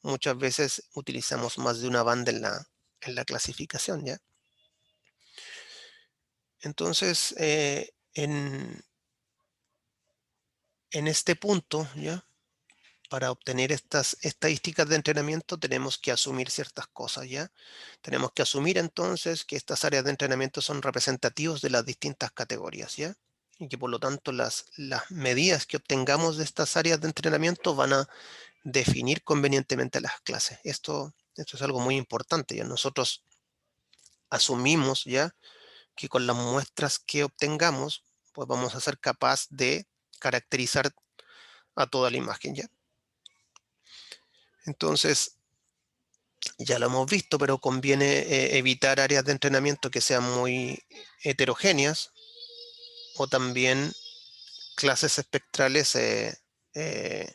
muchas veces utilizamos más de una banda en la clasificación, ¿ya? Entonces, en este punto, ¿ya? Para obtener estas estadísticas de entrenamiento tenemos que asumir ciertas cosas, ¿ya? Tenemos que asumir entonces que estas áreas de entrenamiento son representativos de las distintas categorías, ¿ya? Y que por lo tanto las medidas que obtengamos de estas áreas de entrenamiento van a definir convenientemente las clases. Esto es algo muy importante, ¿ya? Nosotros asumimos, ¿ya? Que con las muestras que obtengamos, pues vamos a ser capaz de caracterizar a toda la imagen, ¿ya? Entonces, ya lo hemos visto, pero conviene evitar áreas de entrenamiento que sean muy heterogéneas o también clases espectrales que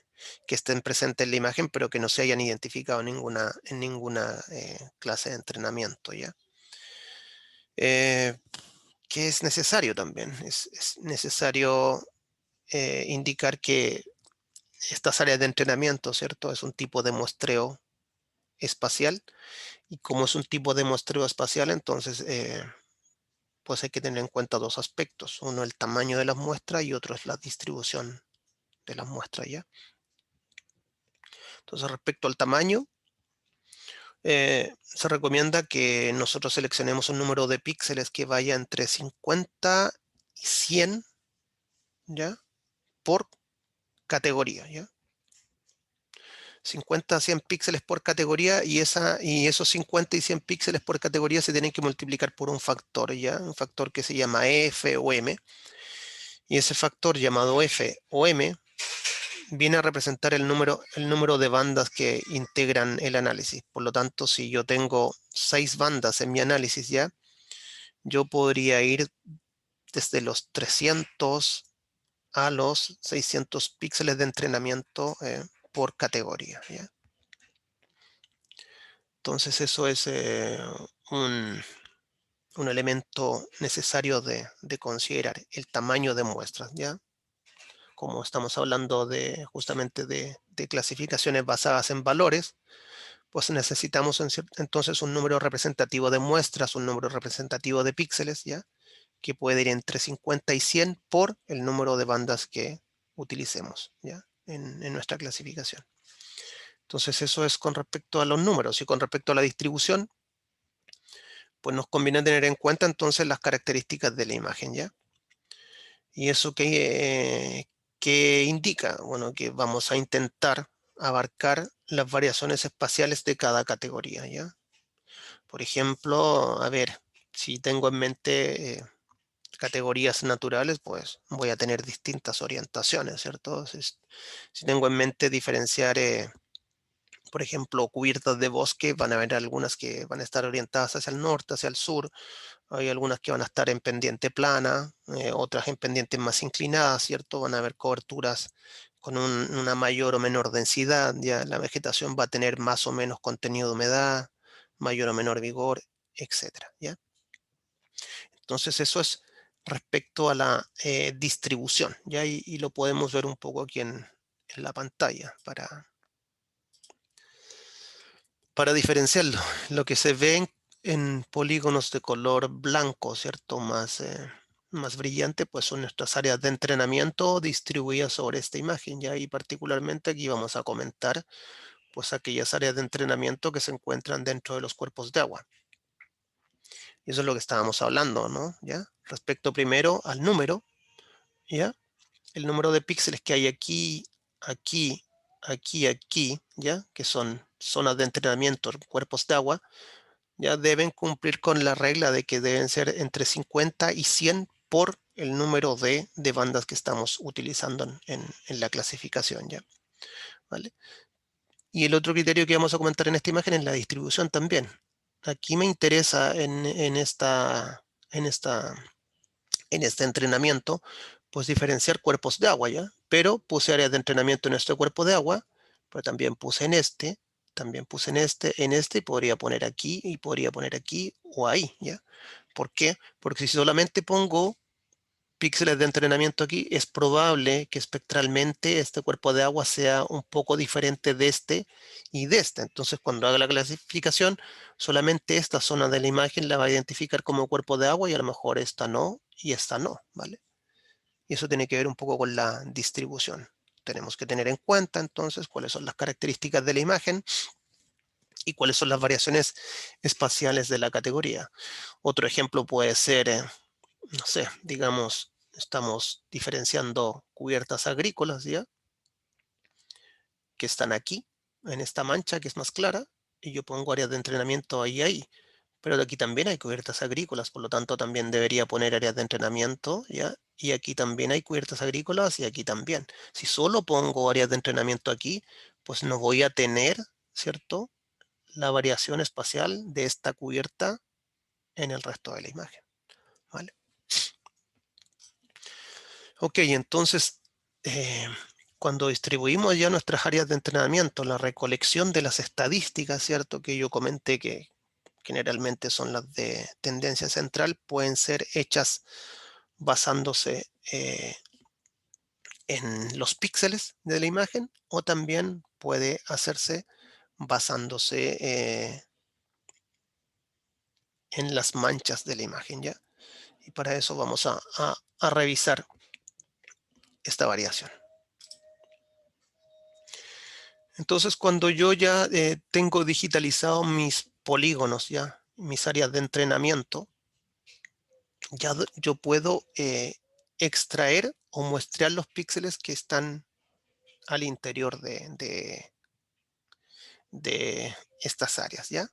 estén presentes en la imagen, pero que no se hayan identificado en ninguna clase de entrenamiento, ¿ya? Que es necesario también. Es necesario indicar que estas áreas de entrenamiento, ¿cierto? Es un tipo de muestreo espacial y como es un tipo de muestreo espacial, entonces pues hay que tener en cuenta dos aspectos. Uno, el tamaño de las muestras y otro es la distribución de las muestras, ¿ya? Entonces, respecto al tamaño, se recomienda que nosotros seleccionemos un número de píxeles que vaya entre 50 y 100, ¿ya? Por categoría, ¿ya? 50 a 100 píxeles por categoría y esos 50 y 100 píxeles por categoría se tienen que multiplicar por un factor, ¿ya? Un factor que se llama F o M. Y ese factor llamado F o M viene a representar el número de bandas que integran el análisis. Por lo tanto, si yo tengo 6 bandas en mi análisis, ¿ya? yo podría ir desde los 300 a los 600 píxeles de entrenamiento por categoría, ¿ya? Entonces eso es un elemento necesario de considerar, el tamaño de muestras, ¿ya? Como estamos hablando justamente de clasificaciones basadas en valores, pues necesitamos entonces un número representativo de muestras, un número representativo de píxeles, ¿ya? Que puede ir entre 50 y 100 por el número de bandas que utilicemos, ¿ya? En nuestra clasificación. Entonces eso es con respecto a los números, y con respecto a la distribución, pues nos conviene tener en cuenta entonces las características de la imagen, ¿ya? ¿Y eso qué indica? Bueno, que vamos a intentar abarcar las variaciones espaciales de cada categoría, ¿ya? Por ejemplo, a ver, si tengo en mente categorías naturales, pues voy a tener distintas orientaciones, ¿cierto? Si tengo en mente diferenciar, por ejemplo, cubiertas de bosque, van a haber algunas que van a estar orientadas hacia el norte, hacia el sur. Hay algunas que van a estar en pendiente plana, otras en pendiente más inclinada, ¿cierto? Van a haber coberturas con una mayor o menor densidad, ya la vegetación va a tener más o menos contenido de humedad, mayor o menor vigor, etcétera, ¿ya? Entonces eso es respecto a la distribución, ¿ya? Y lo podemos ver un poco aquí en la pantalla para diferenciarlo. Lo que se ve en polígonos de color blanco, ¿cierto? Más brillante, pues son nuestras áreas de entrenamiento distribuidas sobre esta imagen, ¿ya? Y particularmente aquí vamos a comentar, pues, aquellas áreas de entrenamiento que se encuentran dentro de los cuerpos de agua. Y eso es lo que estábamos hablando, ¿no? ¿Ya? Respecto primero al número, ¿ya? El número de píxeles que hay aquí, aquí, aquí, ¿ya? Que son zonas de entrenamiento, cuerpos de agua, ya deben cumplir con la regla de que deben ser entre 50 y 100 por el número de bandas que estamos utilizando en la clasificación, ¿ya? ¿Vale? Y el otro criterio que vamos a comentar en esta imagen es la distribución también. Aquí me interesa en este entrenamiento, pues diferenciar cuerpos de agua, ¿ya? Pero puse áreas de entrenamiento en este cuerpo de agua, pero también puse en este, también puse en este, y podría poner aquí, y podría poner aquí o ahí, ¿ya? ¿Por qué? Porque si solamente pongo píxeles de entrenamiento aquí, es probable que espectralmente este cuerpo de agua sea un poco diferente de este y de este. Entonces, cuando haga la clasificación, solamente esta zona de la imagen la va a identificar como cuerpo de agua y a lo mejor esta no y esta no, ¿vale? Y eso tiene que ver un poco con la distribución. Tenemos que tener en cuenta entonces cuáles son las características de la imagen y cuáles son las variaciones espaciales de la categoría. Otro ejemplo puede ser, no sé, digamos, estamos diferenciando cubiertas agrícolas, ¿ya? Que están aquí, en esta mancha que es más clara, y yo pongo áreas de entrenamiento ahí. Pero aquí también hay cubiertas agrícolas, por lo tanto también debería poner áreas de entrenamiento, ¿ya? Y aquí también hay cubiertas agrícolas y aquí también. Si solo pongo áreas de entrenamiento aquí, pues no voy a tener, ¿cierto? La variación espacial de esta cubierta en el resto de la imagen, ¿vale? Ok, entonces, cuando distribuimos ya nuestras áreas de entrenamiento, la recolección de las estadísticas, ¿cierto? Que yo comenté que generalmente son las de tendencia central, pueden ser hechas basándose en los píxeles de la imagen o también puede hacerse basándose en las manchas de la imagen, ¿ya? Y para eso vamos a revisar esta variación. Entonces, cuando yo ya tengo digitalizado mis polígonos, ya mis áreas de entrenamiento, ya yo puedo extraer o muestrear los píxeles que están al interior de estas áreas, ¿ya?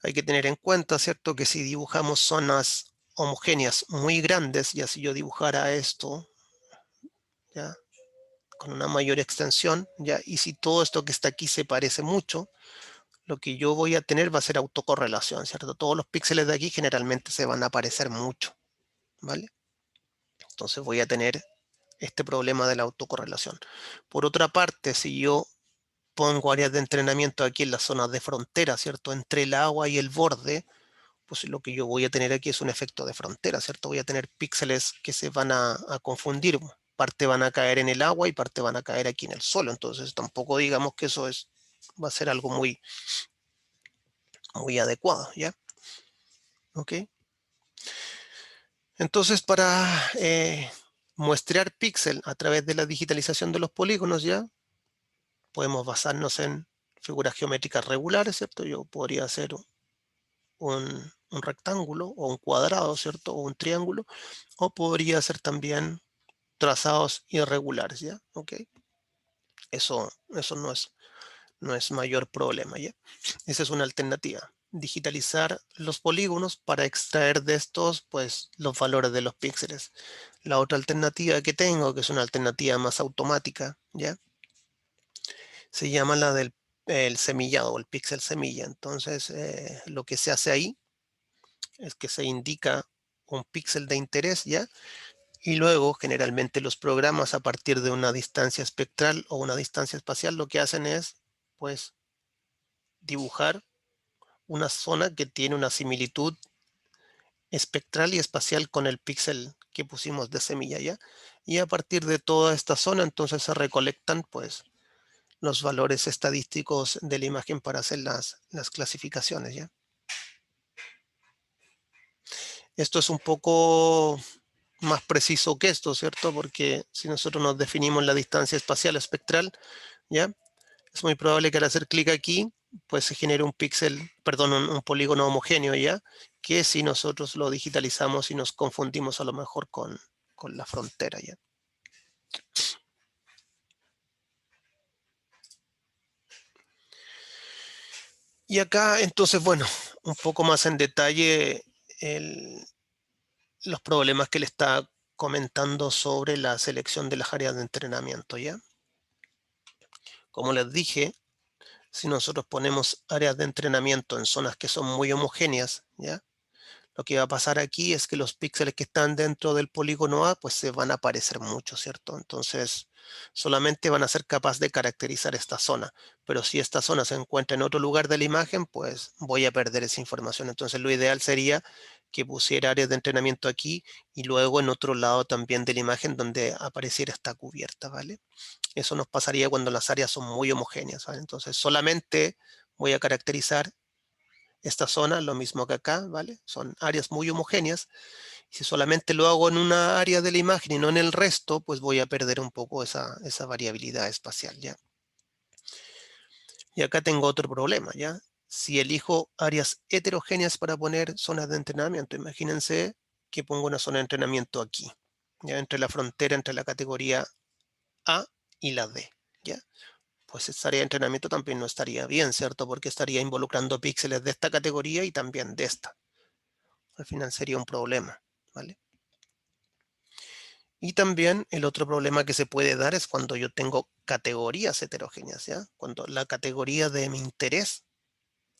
Hay que tener en cuenta, ¿cierto? Que si dibujamos zonas homogéneas muy grandes, ya si yo dibujara esto, ¿ya? Con una mayor extensión, ¿ya? Y si todo esto que está aquí se parece mucho, lo que yo voy a tener va a ser autocorrelación, ¿cierto? Todos los píxeles de aquí generalmente se van a parecer mucho, ¿vale? Entonces voy a tener este problema de la autocorrelación. Por otra parte, si yo pongo áreas de entrenamiento aquí en las zonas de frontera, ¿cierto? Entre el agua y el borde, pues lo que yo voy a tener aquí es un efecto de frontera, ¿cierto? Voy a tener píxeles que se van a confundir. Parte van a caer en el agua y parte van a caer aquí en el suelo. Entonces tampoco digamos que eso va a ser algo muy adecuado, ¿ya? ¿Ok? Entonces, para muestrear píxel a través de la digitalización de los polígonos, ¿ya? Podemos basarnos en figuras geométricas regulares, ¿cierto? Yo podría hacer un rectángulo o un cuadrado, ¿cierto? O un triángulo, o podría hacer también trazados irregulares, ¿ya? ¿Ok? Eso no es mayor problema, ¿ya? Esa es una alternativa. Digitalizar los polígonos para extraer de estos, pues, los valores de los píxeles. La otra alternativa que tengo, que es una alternativa más automática, ¿ya? Se llama la del el semillado o el píxel semilla. Entonces, lo que se hace ahí es que se indica un píxel de interés, ¿ya? Y luego, generalmente, los programas a partir de una distancia espectral o una distancia espacial, lo que hacen es, pues, dibujar una zona que tiene una similitud espectral y espacial con el píxel que pusimos de semilla, ¿ya? Y a partir de toda esta zona, entonces se recolectan, pues, los valores estadísticos de la imagen para hacer las clasificaciones, ¿ya? Esto es un poco más preciso que esto, ¿cierto? Porque si nosotros nos definimos la distancia espacial espectral, ¿ya? Es muy probable que al hacer clic aquí, pues se genere un píxel, perdón, un polígono homogéneo, ¿ya? Que si nosotros lo digitalizamos y nos confundimos a lo mejor con la frontera, ¿ya? Y acá, entonces, bueno, un poco más en detalle los problemas que le está comentando sobre la selección de las áreas de entrenamiento, ¿ya? Como les dije, si nosotros ponemos áreas de entrenamiento en zonas que son muy homogéneas, ¿ya? Lo que va a pasar aquí es que los píxeles que están dentro del polígono A, pues se van a parecer mucho, ¿cierto? Entonces, solamente van a ser capaces de caracterizar esta zona. Pero si esta zona se encuentra en otro lugar de la imagen, pues voy a perder esa información. Entonces, lo ideal sería que pusiera áreas de entrenamiento aquí y luego en otro lado también de la imagen donde apareciera esta cubierta, ¿vale? Eso nos pasaría cuando las áreas son muy homogéneas, ¿vale? Entonces, solamente voy a caracterizar esta zona, lo mismo que acá, ¿vale? Son áreas muy homogéneas. Si solamente lo hago en una área de la imagen y no en el resto, pues voy a perder un poco esa variabilidad espacial, ¿ya? Y acá tengo otro problema, ¿ya? Si elijo áreas heterogéneas para poner zonas de entrenamiento, imagínense que pongo una zona de entrenamiento aquí, ¿ya? Entre la frontera, entre la categoría A y la D, ¿ya? Pues esta área de entrenamiento también no estaría bien, ¿cierto? Porque estaría involucrando píxeles de esta categoría y también de esta. Al final sería un problema, ¿vale? Y también el otro problema que se puede dar es cuando yo tengo categorías heterogéneas, ¿ya? Cuando la categoría de mi interés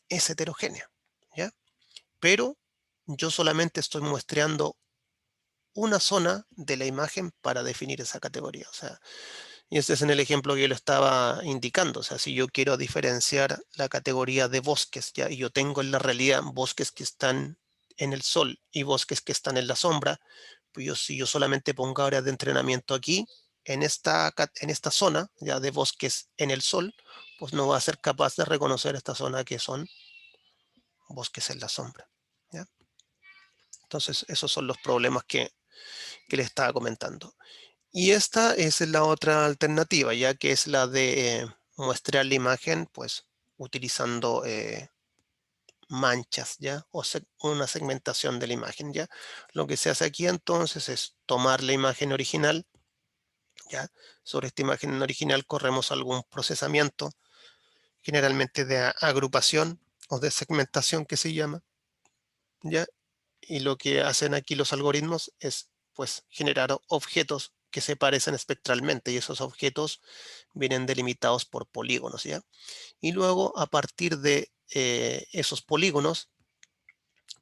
es heterogénea, ¿ya? Pero yo solamente estoy muestreando una zona de la imagen para definir esa categoría. O sea, y este es en el ejemplo que yo lo estaba indicando. O sea, si yo quiero diferenciar la categoría de bosques, ¿ya? Y yo tengo en la realidad bosques que están en el sol y bosques que están en la sombra, pues si yo solamente pongo áreas de entrenamiento aquí, en esta zona ya de bosques en el sol, pues no va a ser capaz de reconocer esta zona que son bosques en la sombra, ¿ya? Entonces, esos son los problemas que le estaba comentando. Y esta es la otra alternativa, ya que es la de muestrear la imagen, pues utilizando manchas, ¿ya? O una segmentación de la imagen, ¿ya? Lo que se hace aquí entonces es tomar la imagen original, ¿ya? Sobre esta imagen original corremos algún procesamiento, generalmente de agrupación o de segmentación que se llama, ¿ya? Y lo que hacen aquí los algoritmos es, pues, generar objetos que se parecen espectralmente y esos objetos vienen delimitados por polígonos, ¿ya? Y luego a partir de esos polígonos,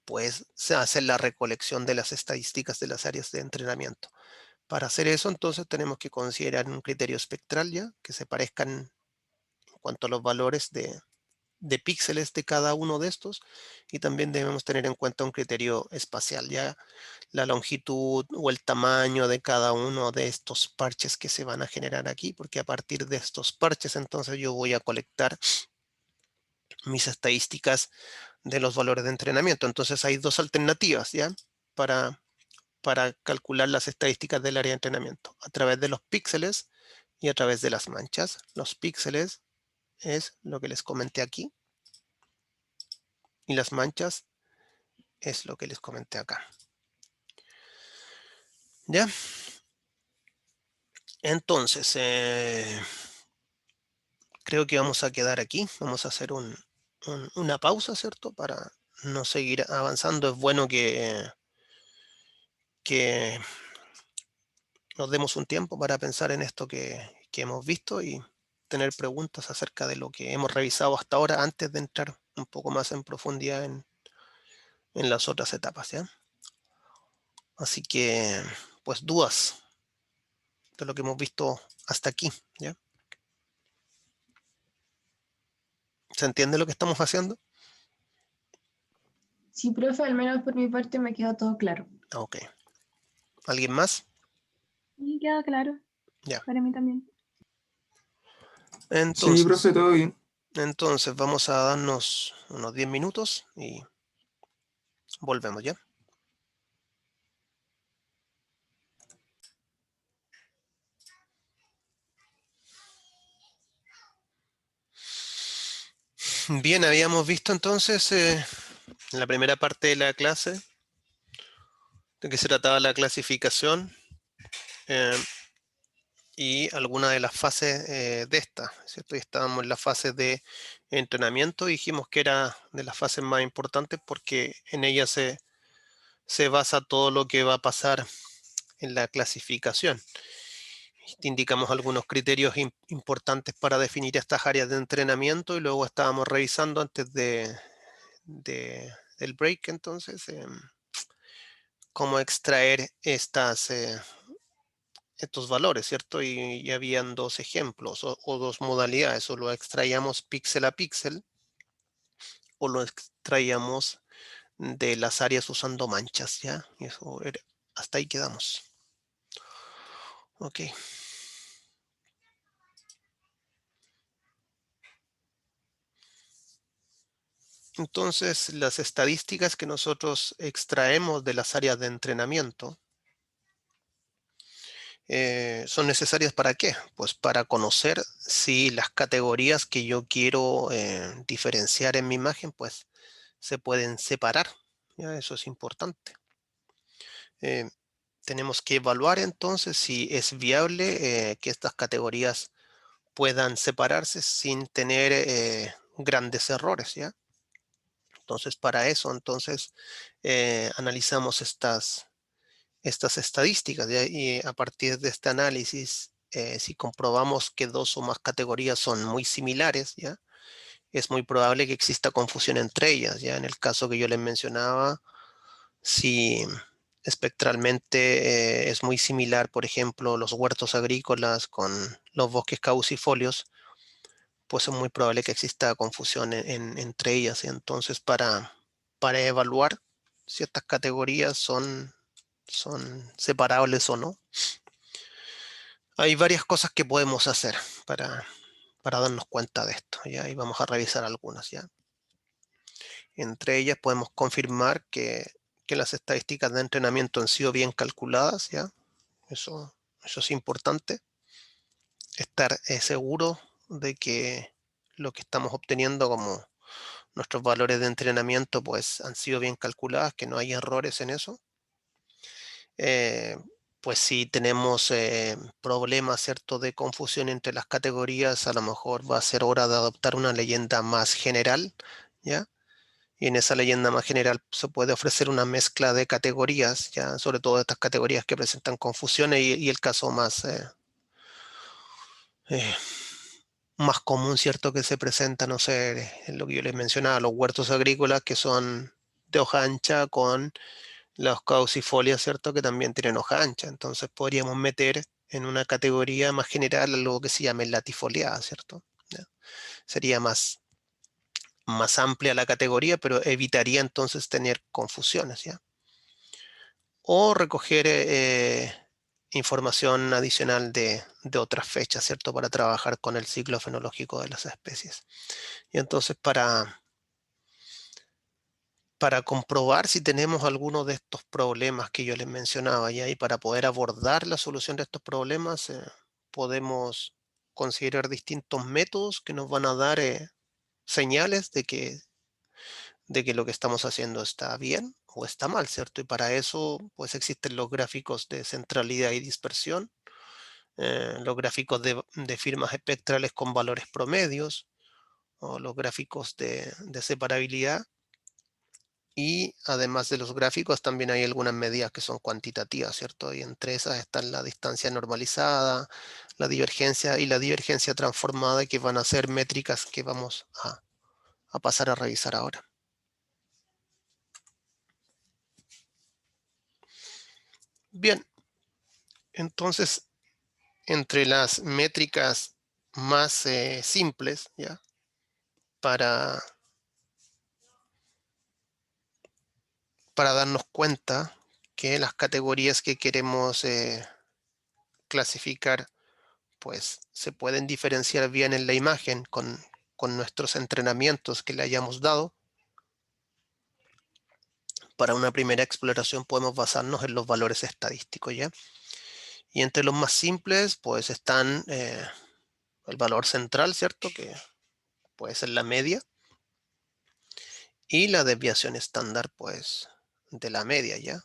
pues se hace la recolección de las estadísticas de las áreas de entrenamiento. Para hacer eso, entonces tenemos que considerar un criterio espectral, ¿ya? Que se parezcan en cuanto a los valores de píxeles de cada uno de estos, y también debemos tener en cuenta un criterio espacial, ya la longitud o el tamaño de cada uno de estos parches que se van a generar aquí, porque a partir de estos parches entonces yo voy a colectar mis estadísticas de los valores de entrenamiento. Entonces hay dos alternativas, ¿ya? Para calcular las estadísticas del área de entrenamiento, a través de los píxeles y a través de las manchas. Los píxeles es lo que les comenté aquí, y las manchas es lo que les comenté acá. ¿Ya? Entonces, creo que vamos a quedar aquí. Vamos a hacer una pausa, ¿cierto? Para no seguir avanzando. Es bueno que nos demos un tiempo para pensar en esto que hemos visto y tener preguntas acerca de lo que hemos revisado hasta ahora antes de entrar un poco más en profundidad en las otras etapas, ¿ya? Así que, pues, dudas de lo que hemos visto hasta aquí, ¿ya? ¿Se entiende lo que estamos haciendo? Sí, profe, al menos por mi parte me quedó todo claro. Ok. ¿Alguien más? Me queda claro, Ya. para mí también. Sí, Entonces, profe, todo bien. vamos a darnos unos 10 minutos y volvemos, ¿ya? Bien, habíamos visto entonces en la primera parte de la clase de que se trataba la clasificación eh, y alguna de las fases de esta, ¿cierto? Y estábamos en la fase de entrenamiento y dijimos que era de las fases más importantes porque en ella se basa todo lo que va a pasar en la clasificación. Te indicamos algunos criterios importantes para definir estas áreas de entrenamiento y luego estábamos revisando antes del break, entonces, cómo extraer estos valores, ¿cierto? Y habían dos ejemplos o dos modalidades, o lo extraíamos píxel a píxel o lo extraíamos de las áreas usando manchas, ¿ya? Y eso hasta ahí quedamos. Ok. Entonces, las estadísticas que nosotros extraemos de las áreas de entrenamiento son necesarias ¿para qué? Pues para conocer si las categorías que yo quiero diferenciar en mi imagen, pues se pueden separar. ¿Ya? Eso es importante. Tenemos que evaluar entonces si es viable que estas categorías puedan separarse sin tener grandes errores, ¿ya? Entonces, para eso, entonces, analizamos estas estadísticas, ¿ya? Y a partir de este análisis, si comprobamos que dos o más categorías son muy similares, ¿ya? Es muy probable que exista confusión entre ellas, ¿ya? En el caso que yo les mencionaba, si espectralmente es muy similar, por ejemplo, los huertos agrícolas con los bosques caducifolios, pues es muy probable que exista confusión entre ellas. Y entonces, para evaluar si estas categorías son separables o no, hay varias cosas que podemos hacer para darnos cuenta de esto, ¿ya? Y vamos a revisar algunas, ¿ya? Entre ellas podemos confirmar que las estadísticas de entrenamiento han sido bien calculadas, ¿ya? Eso es importante. Estar seguro de que lo que estamos obteniendo como nuestros valores de entrenamiento pues han sido bien calculadas, que no hay errores en eso. Pues si tenemos problemas, ¿cierto?, de confusión entre las categorías, a lo mejor va a ser hora de adoptar una leyenda más general, ¿ya? Y en esa leyenda más general se puede ofrecer una mezcla de categorías, ya sobre todo estas categorías que presentan confusiones y el caso más común, ¿cierto? Que se presenta, no sé, en lo que yo les mencionaba, los huertos agrícolas que son de hoja ancha con las caducifolias, ¿cierto? Que también tienen hoja ancha. Entonces podríamos meter en una categoría más general algo que se llame latifoliada, ¿cierto? ¿Ya? Sería más amplia la categoría, pero evitaría entonces tener confusiones, ¿ya? O recoger información adicional de otras fechas, ¿cierto? Para trabajar con el ciclo fenológico de las especies. Y entonces para comprobar si tenemos alguno de estos problemas que yo les mencionaba ya y para poder abordar la solución de estos problemas, podemos considerar distintos métodos que nos van a dar señales de que lo que estamos haciendo está bien o está mal, ¿cierto? Y para eso, pues existen los gráficos de centralidad y dispersión, los gráficos de firmas espectrales con valores promedios, o los gráficos de separabilidad. Y además de los gráficos, también hay algunas medidas que son cuantitativas, ¿cierto? Y entre esas están la distancia normalizada, la divergencia y la divergencia transformada, que van a ser métricas que vamos a pasar a revisar ahora. Bien, entonces, entre las métricas más simples, ¿ya? Para darnos cuenta que las categorías que queremos clasificar, pues se pueden diferenciar bien en la imagen con nuestros entrenamientos que le hayamos dado. Para una primera exploración podemos basarnos en los valores estadísticos, ¿ya? Y entre los más simples, pues están el valor central, ¿cierto? Que puede ser la media. Y la desviación estándar, pues, de la media, ¿ya?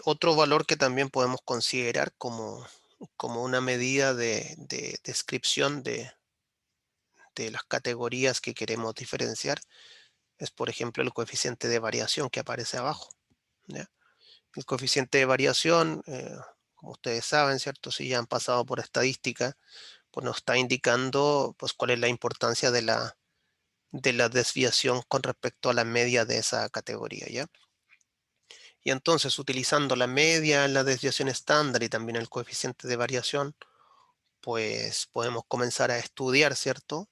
Otro valor que también podemos considerar como una medida de descripción de las categorías que queremos diferenciar es, por ejemplo, el coeficiente de variación que aparece abajo, ¿ya? El coeficiente de variación, como ustedes saben, ¿cierto? Si ya han pasado por estadística, pues nos está indicando pues, cuál es la importancia de la desviación con respecto a la media de esa categoría, ¿ya? Y entonces, utilizando la media, la desviación estándar y también el coeficiente de variación, pues podemos comenzar a estudiar, ¿cierto?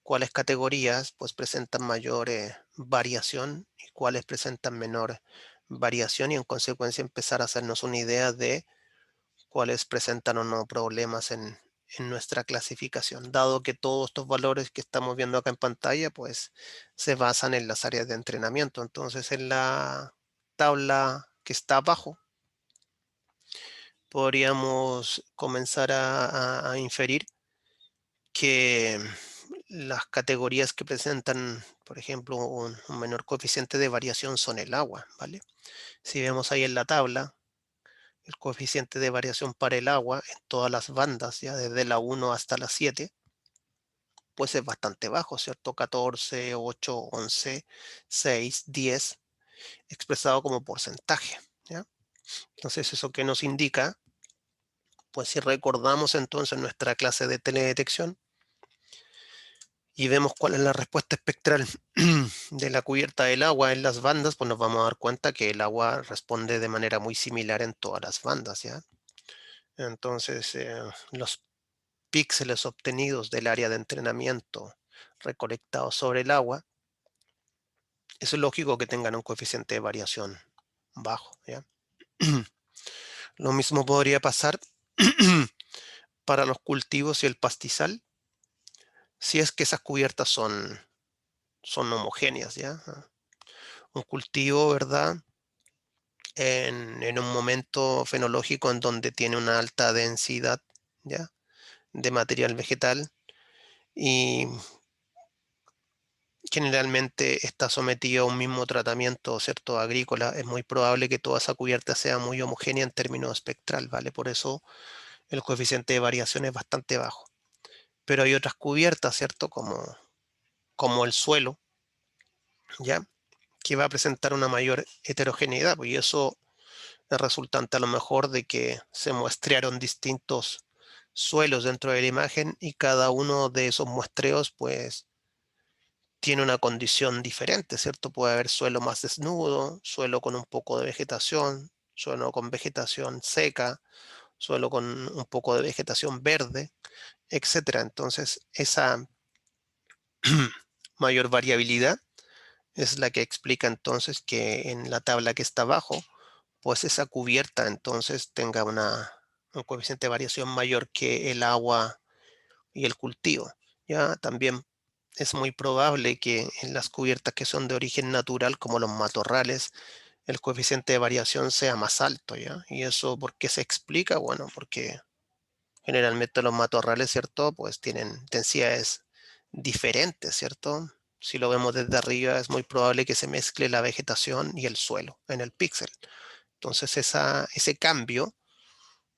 Cuáles categorías pues presentan mayor variación y cuáles presentan menor variación y en consecuencia empezar a hacernos una idea de cuáles presentan o no problemas en nuestra clasificación, dado que todos estos valores que estamos viendo acá en pantalla pues se basan en las áreas de entrenamiento. Entonces en la tabla que está abajo podríamos comenzar a inferir que las categorías que presentan, por ejemplo, un menor coeficiente de variación son el agua, ¿vale? Si vemos ahí en la tabla, el coeficiente de variación para el agua en todas las bandas, ya desde la 1 hasta la 7, pues es bastante bajo, ¿cierto? 14, 8, 11, 6, 10, expresado como porcentaje, ¿ya? Entonces, ¿eso qué nos indica? Pues si recordamos entonces nuestra clase de teledetección, y vemos cuál es la respuesta espectral de la cubierta del agua en las bandas, pues nos vamos a dar cuenta que el agua responde de manera muy similar en todas las bandas, ¿ya? Entonces, los píxeles obtenidos del área de entrenamiento recolectados sobre el agua, es lógico que tengan un coeficiente de variación bajo, ¿ya? Lo mismo podría pasar para los cultivos y el pastizal, si es que esas cubiertas son homogéneas, ¿ya? Un cultivo, ¿verdad? En un momento fenológico en donde tiene una alta densidad, ¿ya? De material vegetal y generalmente está sometido a un mismo tratamiento, ¿cierto? Agrícola, es muy probable que toda esa cubierta sea muy homogénea en términos espectral, ¿vale? Por eso el coeficiente de variación es bastante bajo. pero hay otras cubiertas, ¿cierto? Como el suelo, ¿ya? Que va a presentar una mayor heterogeneidad, pues, y eso es resultante a lo mejor de que se muestrearon distintos suelos dentro de la imagen y cada uno de esos muestreos pues tiene una condición diferente, ¿cierto? Puede haber suelo más desnudo, suelo con un poco de vegetación, suelo con vegetación seca, suelo con un poco de vegetación verde, etcétera. Entonces, esa mayor variabilidad es la que explica entonces que en la tabla que está abajo, pues esa cubierta entonces tenga un coeficiente de variación mayor que el agua y el cultivo. Ya también es muy probable que en las cubiertas que son de origen natural, como los matorrales, el coeficiente de variación sea más alto, ¿ya? ¿Y eso por qué se explica? Bueno, porque generalmente los matorrales, ¿cierto? Pues tienen densidades diferentes, ¿cierto? Si lo vemos desde arriba, es muy probable que se mezcle la vegetación y el suelo en el píxel. Entonces, ese cambio,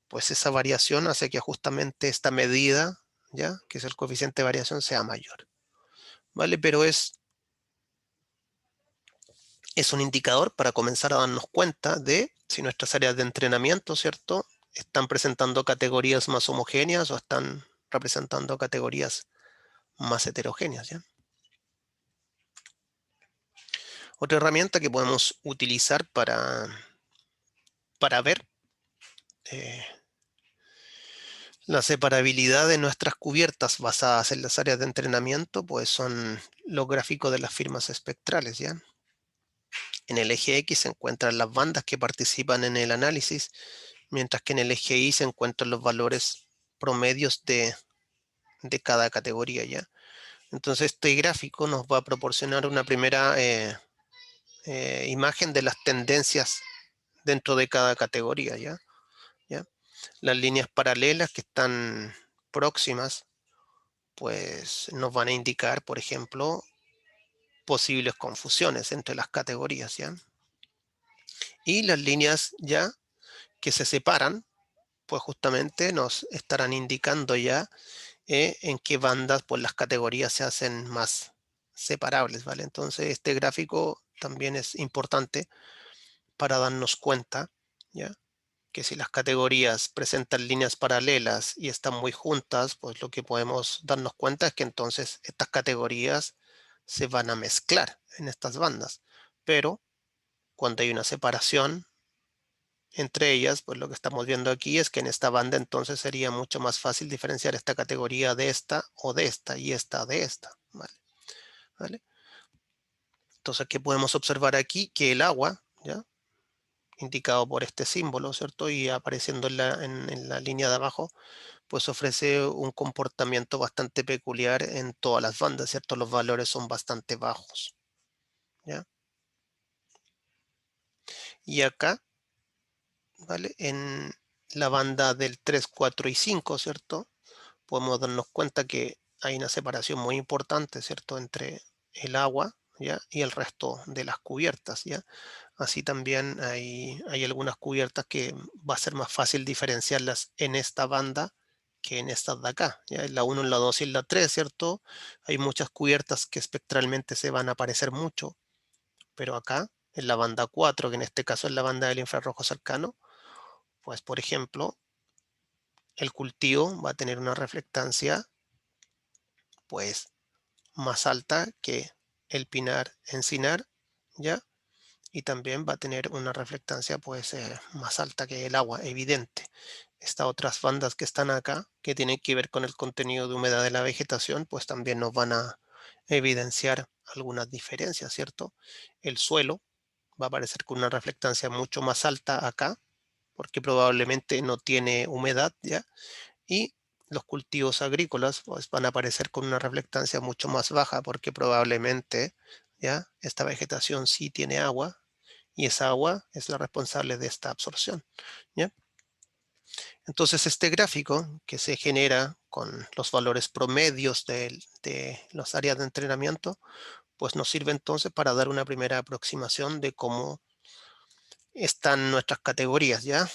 pues esa variación hace que justamente esta medida, ¿ya? Que es el coeficiente de variación, sea mayor, ¿vale? Pero es un indicador para comenzar a darnos cuenta de si nuestras áreas de entrenamiento, ¿cierto? Están presentando categorías más homogéneas o están representando categorías más heterogéneas, ¿ya? Otra herramienta que podemos utilizar para ver eh, la separabilidad de nuestras cubiertas basadas en las áreas de entrenamiento, pues son los gráficos de las firmas espectrales, ¿ya? En el eje X se encuentran las bandas que participan en el análisis, mientras que en el eje Y se encuentran los valores promedios de cada categoría, ¿ya? Entonces este gráfico nos va a proporcionar una primera imagen de las tendencias dentro de cada categoría, ¿ya? ¿Ya? Las líneas paralelas que están próximas, pues nos van a indicar, por ejemplo, posibles confusiones entre las categorías, ¿ya? Y las líneas ya que se separan, pues justamente nos estarán indicando ya en qué bandas pues las categorías se hacen más separables, ¿vale? Entonces este gráfico también es importante para darnos cuenta, ¿ya? Que si las categorías presentan líneas paralelas y están muy juntas, pues lo que podemos darnos cuenta es que entonces estas categorías se van a mezclar en estas bandas. Pero cuando hay una separación entre ellas, pues lo que estamos viendo aquí es que en esta banda entonces sería mucho más fácil diferenciar esta categoría de esta o de esta y esta de esta. ¿Vale? ¿Vale? Entonces, ¿qué podemos observar aquí? Que el agua, ¿ya? Indicado por este símbolo, ¿cierto? Y apareciendo en la línea de abajo, pues ofrece un comportamiento bastante peculiar en todas las bandas, ¿cierto? Los valores son bastante bajos, ¿ya? Y acá, ¿vale? En la banda del 3, 4 y 5, ¿cierto? Podemos darnos cuenta que hay una separación muy importante, ¿cierto? Entre el agua, ¿ya? Y el resto de las cubiertas, ¿ya? Así también hay algunas cubiertas que va a ser más fácil diferenciarlas en esta banda que en estas de acá, ¿ya? En la 1, en la 2 y en la 3, ¿cierto? Hay muchas cubiertas que espectralmente se van a parecer mucho, pero acá, en la banda 4, que en este caso es la banda del infrarrojo cercano, pues por ejemplo, el cultivo va a tener una reflectancia pues más alta que el pinar encinar, ¿ya? Y también va a tener una reflectancia pues más alta que el agua, evidente. Estas otras bandas que están acá, que tienen que ver con el contenido de humedad de la vegetación, pues también nos van a evidenciar algunas diferencias, ¿cierto? El suelo va a aparecer con una reflectancia mucho más alta acá, porque probablemente no tiene humedad, ¿ya? Y los cultivos agrícolas pues, van a aparecer con una reflectancia mucho más baja, porque probablemente, ¿ya? Esta vegetación sí tiene agua, y esa agua es la responsable de esta absorción, ¿ya? Entonces este gráfico que se genera con los valores promedios de las áreas de entrenamiento, pues nos sirve entonces para dar una primera aproximación de cómo están nuestras categorías, ¿ya?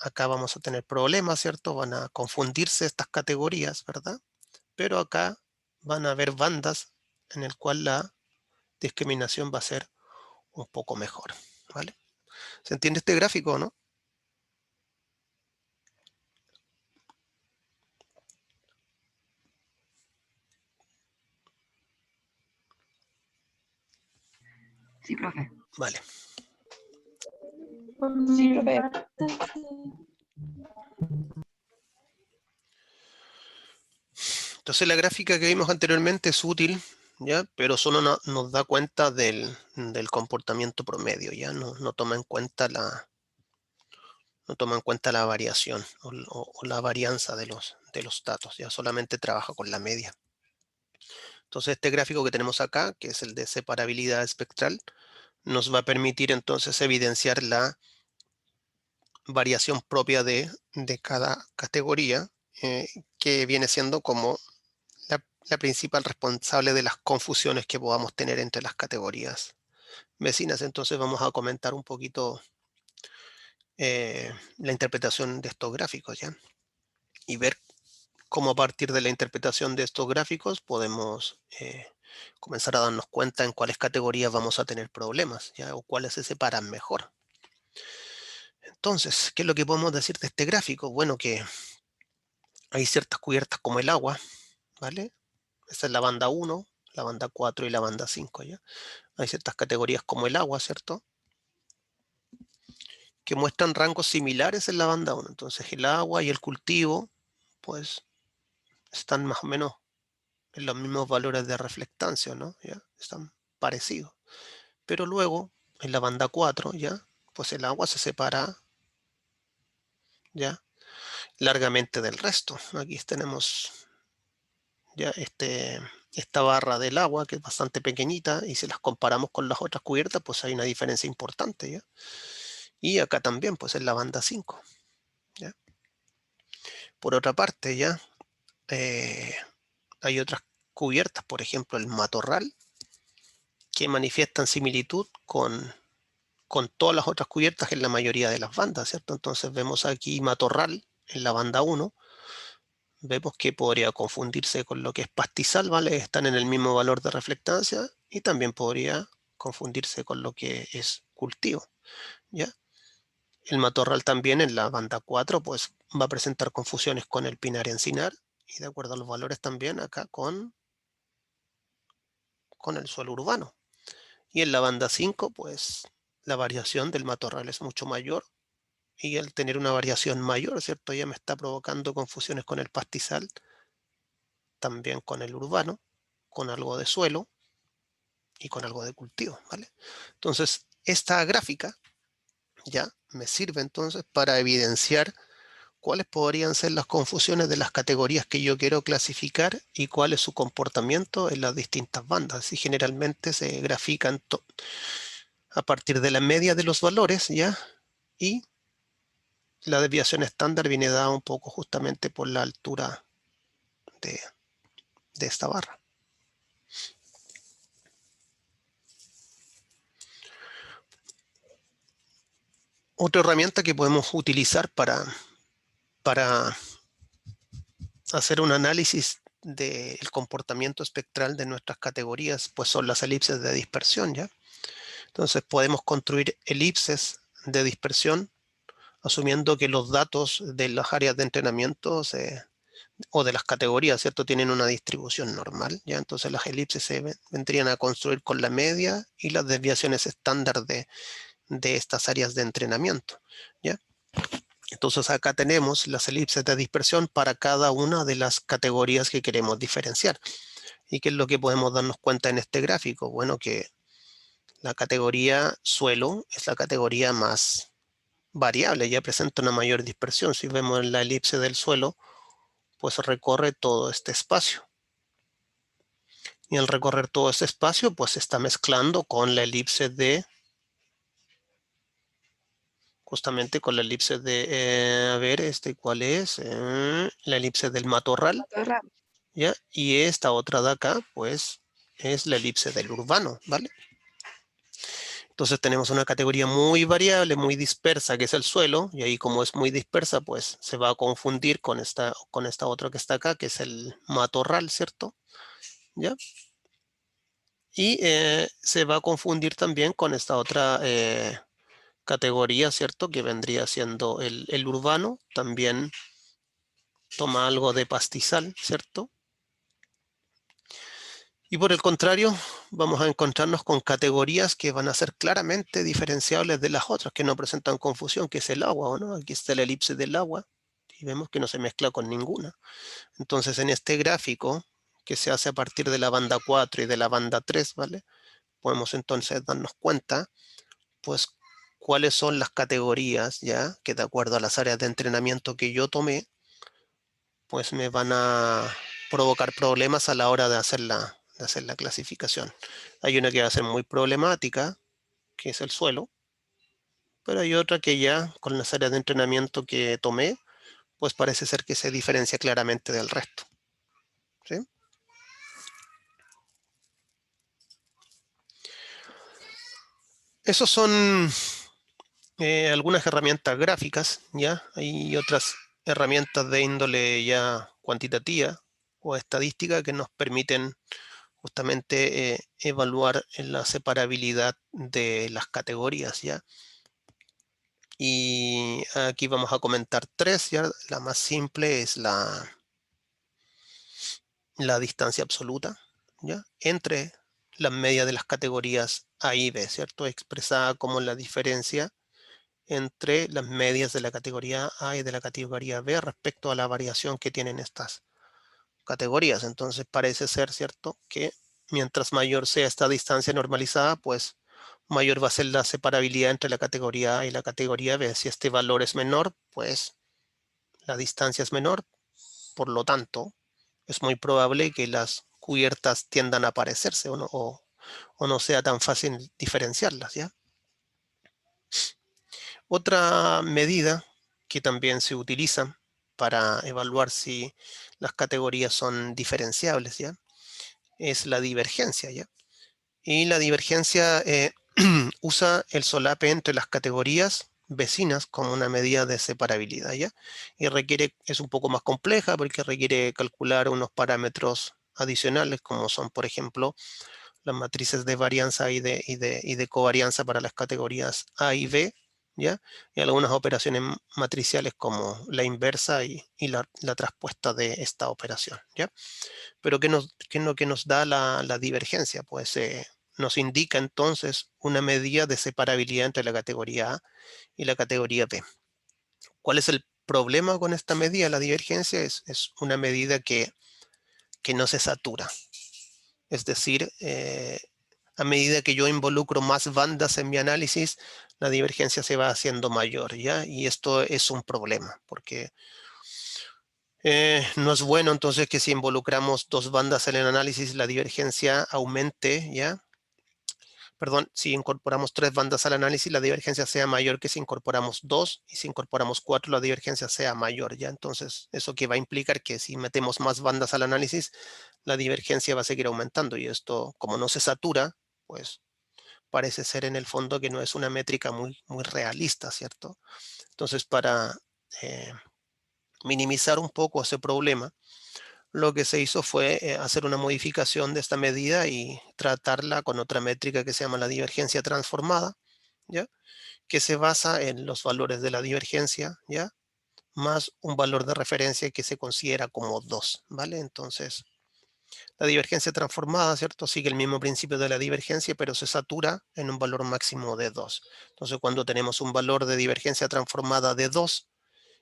Acá vamos a tener problemas, ¿cierto? Van a confundirse estas categorías, ¿verdad? pero acá van a haber bandas en el cual la discriminación va a ser un poco mejor, ¿vale? ¿Se entiende este gráfico, no? Sí, profe. Vale. Sí, profe. Entonces la gráfica que vimos anteriormente es útil, ¿ya? Pero solo nos da cuenta del comportamiento promedio, ¿ya? No toma en cuenta la variación o la varianza de los datos, ya solamente trabaja con la media. Entonces este gráfico que tenemos acá, que es el de separabilidad espectral, nos va a permitir entonces evidenciar la variación propia de cada categoría, que viene siendo como la principal responsable de las confusiones que podamos tener entre las categorías vecinas. Entonces vamos a comentar un poquito la interpretación de estos gráficos, ¿ya? Y ver cómo a partir de la interpretación de estos gráficos podemos comenzar a darnos cuenta en cuáles categorías vamos a tener problemas, ¿ya? O cuáles se separan mejor. Entonces, ¿qué es lo que podemos decir de este gráfico? Bueno, que hay ciertas cubiertas como el agua, ¿vale? Esa es la banda 1, la banda 4 y la banda 5, ¿ya? Hay ciertas categorías como el agua, ¿cierto? Que muestran rangos similares en la banda 1. Entonces el agua y el cultivo, pues, están más o menos en los mismos valores de reflectancia, ¿no? ¿Ya? Están parecidos. Pero luego, en la banda 4, ¿ya? Pues el agua se separa, ¿ya? Largamente del resto. Aquí tenemos ya esta barra del agua, que es bastante pequeñita, y si las comparamos con las otras cubiertas, pues hay una diferencia importante, ¿ya? Y acá también, pues en la banda 5, ¿ya? Por otra parte, ¿ya? Hay otras cubiertas, por ejemplo, el matorral, que manifiestan similitud con todas las otras cubiertas en la mayoría de las bandas, ¿cierto? Entonces vemos aquí matorral en la banda 1, vemos que podría confundirse con lo que es pastizal, ¿vale? Están en el mismo valor de reflectancia, y también podría confundirse con lo que es cultivo, ¿ya? El matorral también en la banda 4 pues va a presentar confusiones con el pinar y encinar, y de acuerdo a los valores también acá con el suelo urbano. Y en la banda 5 pues la variación del matorral es mucho mayor, y al tener una variación mayor, ¿cierto? Ya me está provocando confusiones con el pastizal, también con el urbano, con algo de suelo y con algo de cultivo, ¿vale? Entonces, esta gráfica ya me sirve entonces para evidenciar cuáles podrían ser las confusiones de las categorías que yo quiero clasificar y cuál es su comportamiento en las distintas bandas. Y generalmente se grafican a partir de la media de los valores, ¿ya? Y la desviación estándar viene dada un poco justamente por la altura de esta barra. Otra herramienta que podemos utilizar para hacer un análisis del comportamiento espectral de nuestras categorías, pues son las elipses de dispersión, ¿ya? Entonces podemos construir elipses de dispersión asumiendo que los datos de las áreas de entrenamiento o de las categorías, ¿cierto? Tienen una distribución normal, ¿ya? Entonces las elipses se vendrían a construir con la media y las desviaciones estándar de estas áreas de entrenamiento, ¿ya? Entonces acá tenemos las elipses de dispersión para cada una de las categorías que queremos diferenciar. ¿Y qué es lo que podemos darnos cuenta en este gráfico? Bueno, que la categoría suelo es la categoría más variable, ya presenta una mayor dispersión. Si vemos la elipse del suelo, pues recorre todo este espacio. Y al recorrer todo este espacio, pues se está mezclando con la elipse de, justamente con la elipse de, a ver, ¿cuál es? La elipse del matorral, ¿ya? Y esta otra de acá, pues, es la elipse del urbano, ¿vale? Entonces tenemos una categoría muy variable, muy dispersa, que es el suelo, y ahí como es muy dispersa, pues se va a confundir con esta otra que está acá, que es el matorral, ¿cierto? ¿Ya? Y se va a confundir también con esta otra categoría, ¿cierto? Que vendría siendo el urbano, también toma algo de pastizal, ¿cierto? Y por el contrario, vamos a encontrarnos con categorías que van a ser claramente diferenciables de las otras, que no presentan confusión, que es el agua, ¿o no? Aquí está la elipse del agua, y vemos que no se mezcla con ninguna. Entonces, en este gráfico, que se hace a partir de la banda 4 y de la banda 3, ¿vale? Podemos entonces darnos cuenta, pues, cuáles son las categorías, ¿ya? Que de acuerdo a las áreas de entrenamiento que yo tomé, pues me van a provocar problemas a la hora de hacer la clasificación. Hay una que va a ser muy problemática, que es el suelo, pero hay otra que ya con las áreas de entrenamiento que tomé, pues parece ser que se diferencia claramente del resto. ¿Sí? Esos son algunas herramientas gráficas, ¿ya? Hay otras herramientas de índole ya cuantitativa o estadística que nos permiten justamente evaluar la separabilidad de las categorías, ¿ya? Y aquí vamos a comentar tres, ¿ya? La más simple es la distancia absoluta, ¿ya? Entre las medias de las categorías A y B, ¿cierto? Expresada como la diferencia entre las medias de la categoría A y de la categoría B respecto a la variación que tienen estas categorías. Entonces parece ser, ¿cierto?, que mientras mayor sea esta distancia normalizada, pues mayor va a ser la separabilidad entre la categoría A y la categoría B. Si este valor es menor, pues la distancia es menor, por lo tanto, es muy probable que las cubiertas tiendan a parecerse o no sea tan fácil diferenciarlas, ¿ya? Otra medida que también se utiliza para evaluar si las categorías son diferenciables, ¿ya? Es la divergencia, ¿ya? Y la divergencia usa el solape entre las categorías vecinas como una medida de separabilidad, ¿ya? Y es un poco más compleja porque requiere calcular unos parámetros adicionales como son, por ejemplo, las matrices de varianza y de covarianza para las categorías A y B, ¿ya? Y algunas operaciones matriciales como la inversa y la traspuesta de esta operación, ¿ya? Pero ¿qué es lo que nos da la divergencia? Pues nos indica entonces una medida de separabilidad entre la categoría A y la categoría B. ¿Cuál es el problema con esta medida? La divergencia es una medida que no se satura. Es decir, a medida que yo involucro más bandas en mi análisis, la divergencia se va haciendo mayor, ¿ya? Y esto es un problema, porque no es bueno entonces que si involucramos dos bandas en el análisis, la divergencia aumente, ¿ya? Perdón, si incorporamos tres bandas al análisis, la divergencia sea mayor que si incorporamos dos, y si incorporamos cuatro, la divergencia sea mayor, ¿ya? Entonces, eso que va a implicar que si metemos más bandas al análisis, la divergencia va a seguir aumentando, y esto, como no se satura, pues parece ser en el fondo que no es una métrica muy, muy realista, ¿cierto? Entonces, para minimizar un poco ese problema, lo que se hizo fue hacer una modificación de esta medida y tratarla con otra métrica que se llama la divergencia transformada, ¿ya? Que se basa en los valores de la divergencia, ¿ya? Más un valor de referencia que se considera como 2, ¿vale? Entonces, la divergencia transformada, ¿cierto? Sigue el mismo principio de la divergencia, pero se satura en un valor máximo de 2. Entonces, cuando tenemos un valor de divergencia transformada de 2,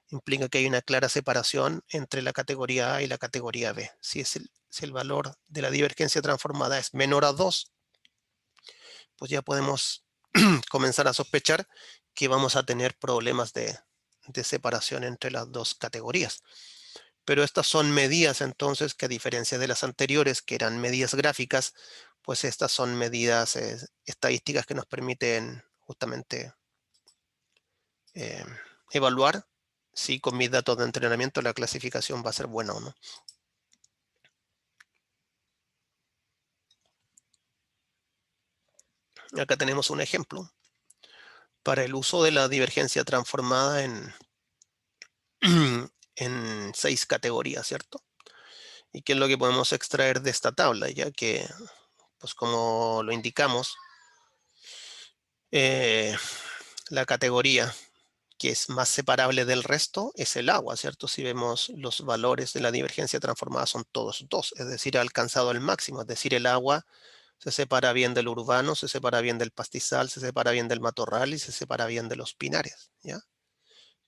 implica que hay una clara separación entre la categoría A y la categoría B. Si el valor de la divergencia transformada es menor a 2, pues ya podemos comenzar a sospechar que vamos a tener problemas de separación entre las dos categorías. Pero estas son medidas entonces que, a diferencia de las anteriores, que eran medidas gráficas, pues estas son medidas estadísticas que nos permiten justamente eh, evaluar si con mis datos de entrenamiento la clasificación va a ser buena o no. Acá tenemos un ejemplo para el uso de la divergencia transformada en 6 categorías, ¿cierto? ¿Y qué es lo que podemos extraer de esta tabla? Ya que, pues como lo indicamos, la categoría que es más separable del resto es el agua, ¿cierto? Si vemos los valores de la divergencia transformada son todos 2, es decir, ha alcanzado el máximo, es decir, el agua se separa bien del urbano, se separa bien del pastizal, se separa bien del matorral y se separa bien de los pinares, ¿ya?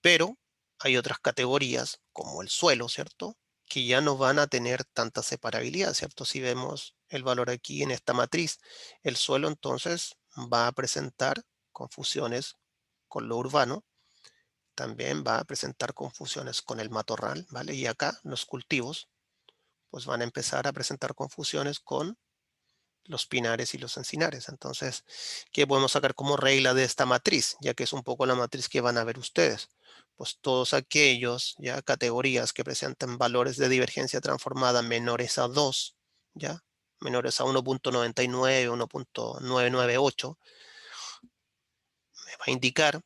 Pero hay otras categorías, como el suelo, ¿cierto? Que ya no van a tener tanta separabilidad, ¿cierto? Si vemos el valor aquí en esta matriz, el suelo entonces va a presentar confusiones con lo urbano, también va a presentar confusiones con el matorral, ¿vale? Y acá los cultivos, pues van a empezar a presentar confusiones con los pinares y los encinares. Entonces, ¿qué podemos sacar como regla de esta matriz? Ya que es un poco la matriz que van a ver ustedes. Pues todos aquellos, ya, categorías que presenten valores de divergencia transformada menores a 2, ya, menores a 1.99, 1.998, me va a indicar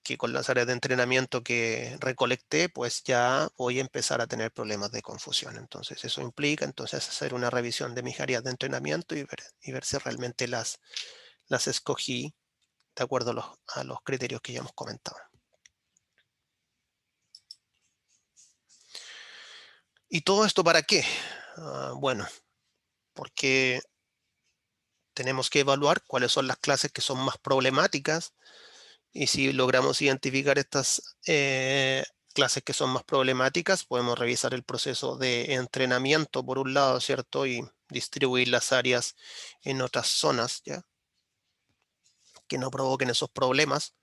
que con las áreas de entrenamiento que recolecté, pues ya voy a empezar a tener problemas de confusión. Entonces eso implica entonces hacer una revisión de mis áreas de entrenamiento y ver si realmente las escogí de acuerdo a los criterios que ya hemos comentado. ¿Y todo esto para qué? Bueno, porque tenemos que evaluar cuáles son las clases que son más problemáticas y si logramos identificar estas clases que son más problemáticas, podemos revisar el proceso de entrenamiento por un lado, ¿cierto? Y distribuir las áreas en otras zonas, ¿ya? Que no provoquen esos problemas.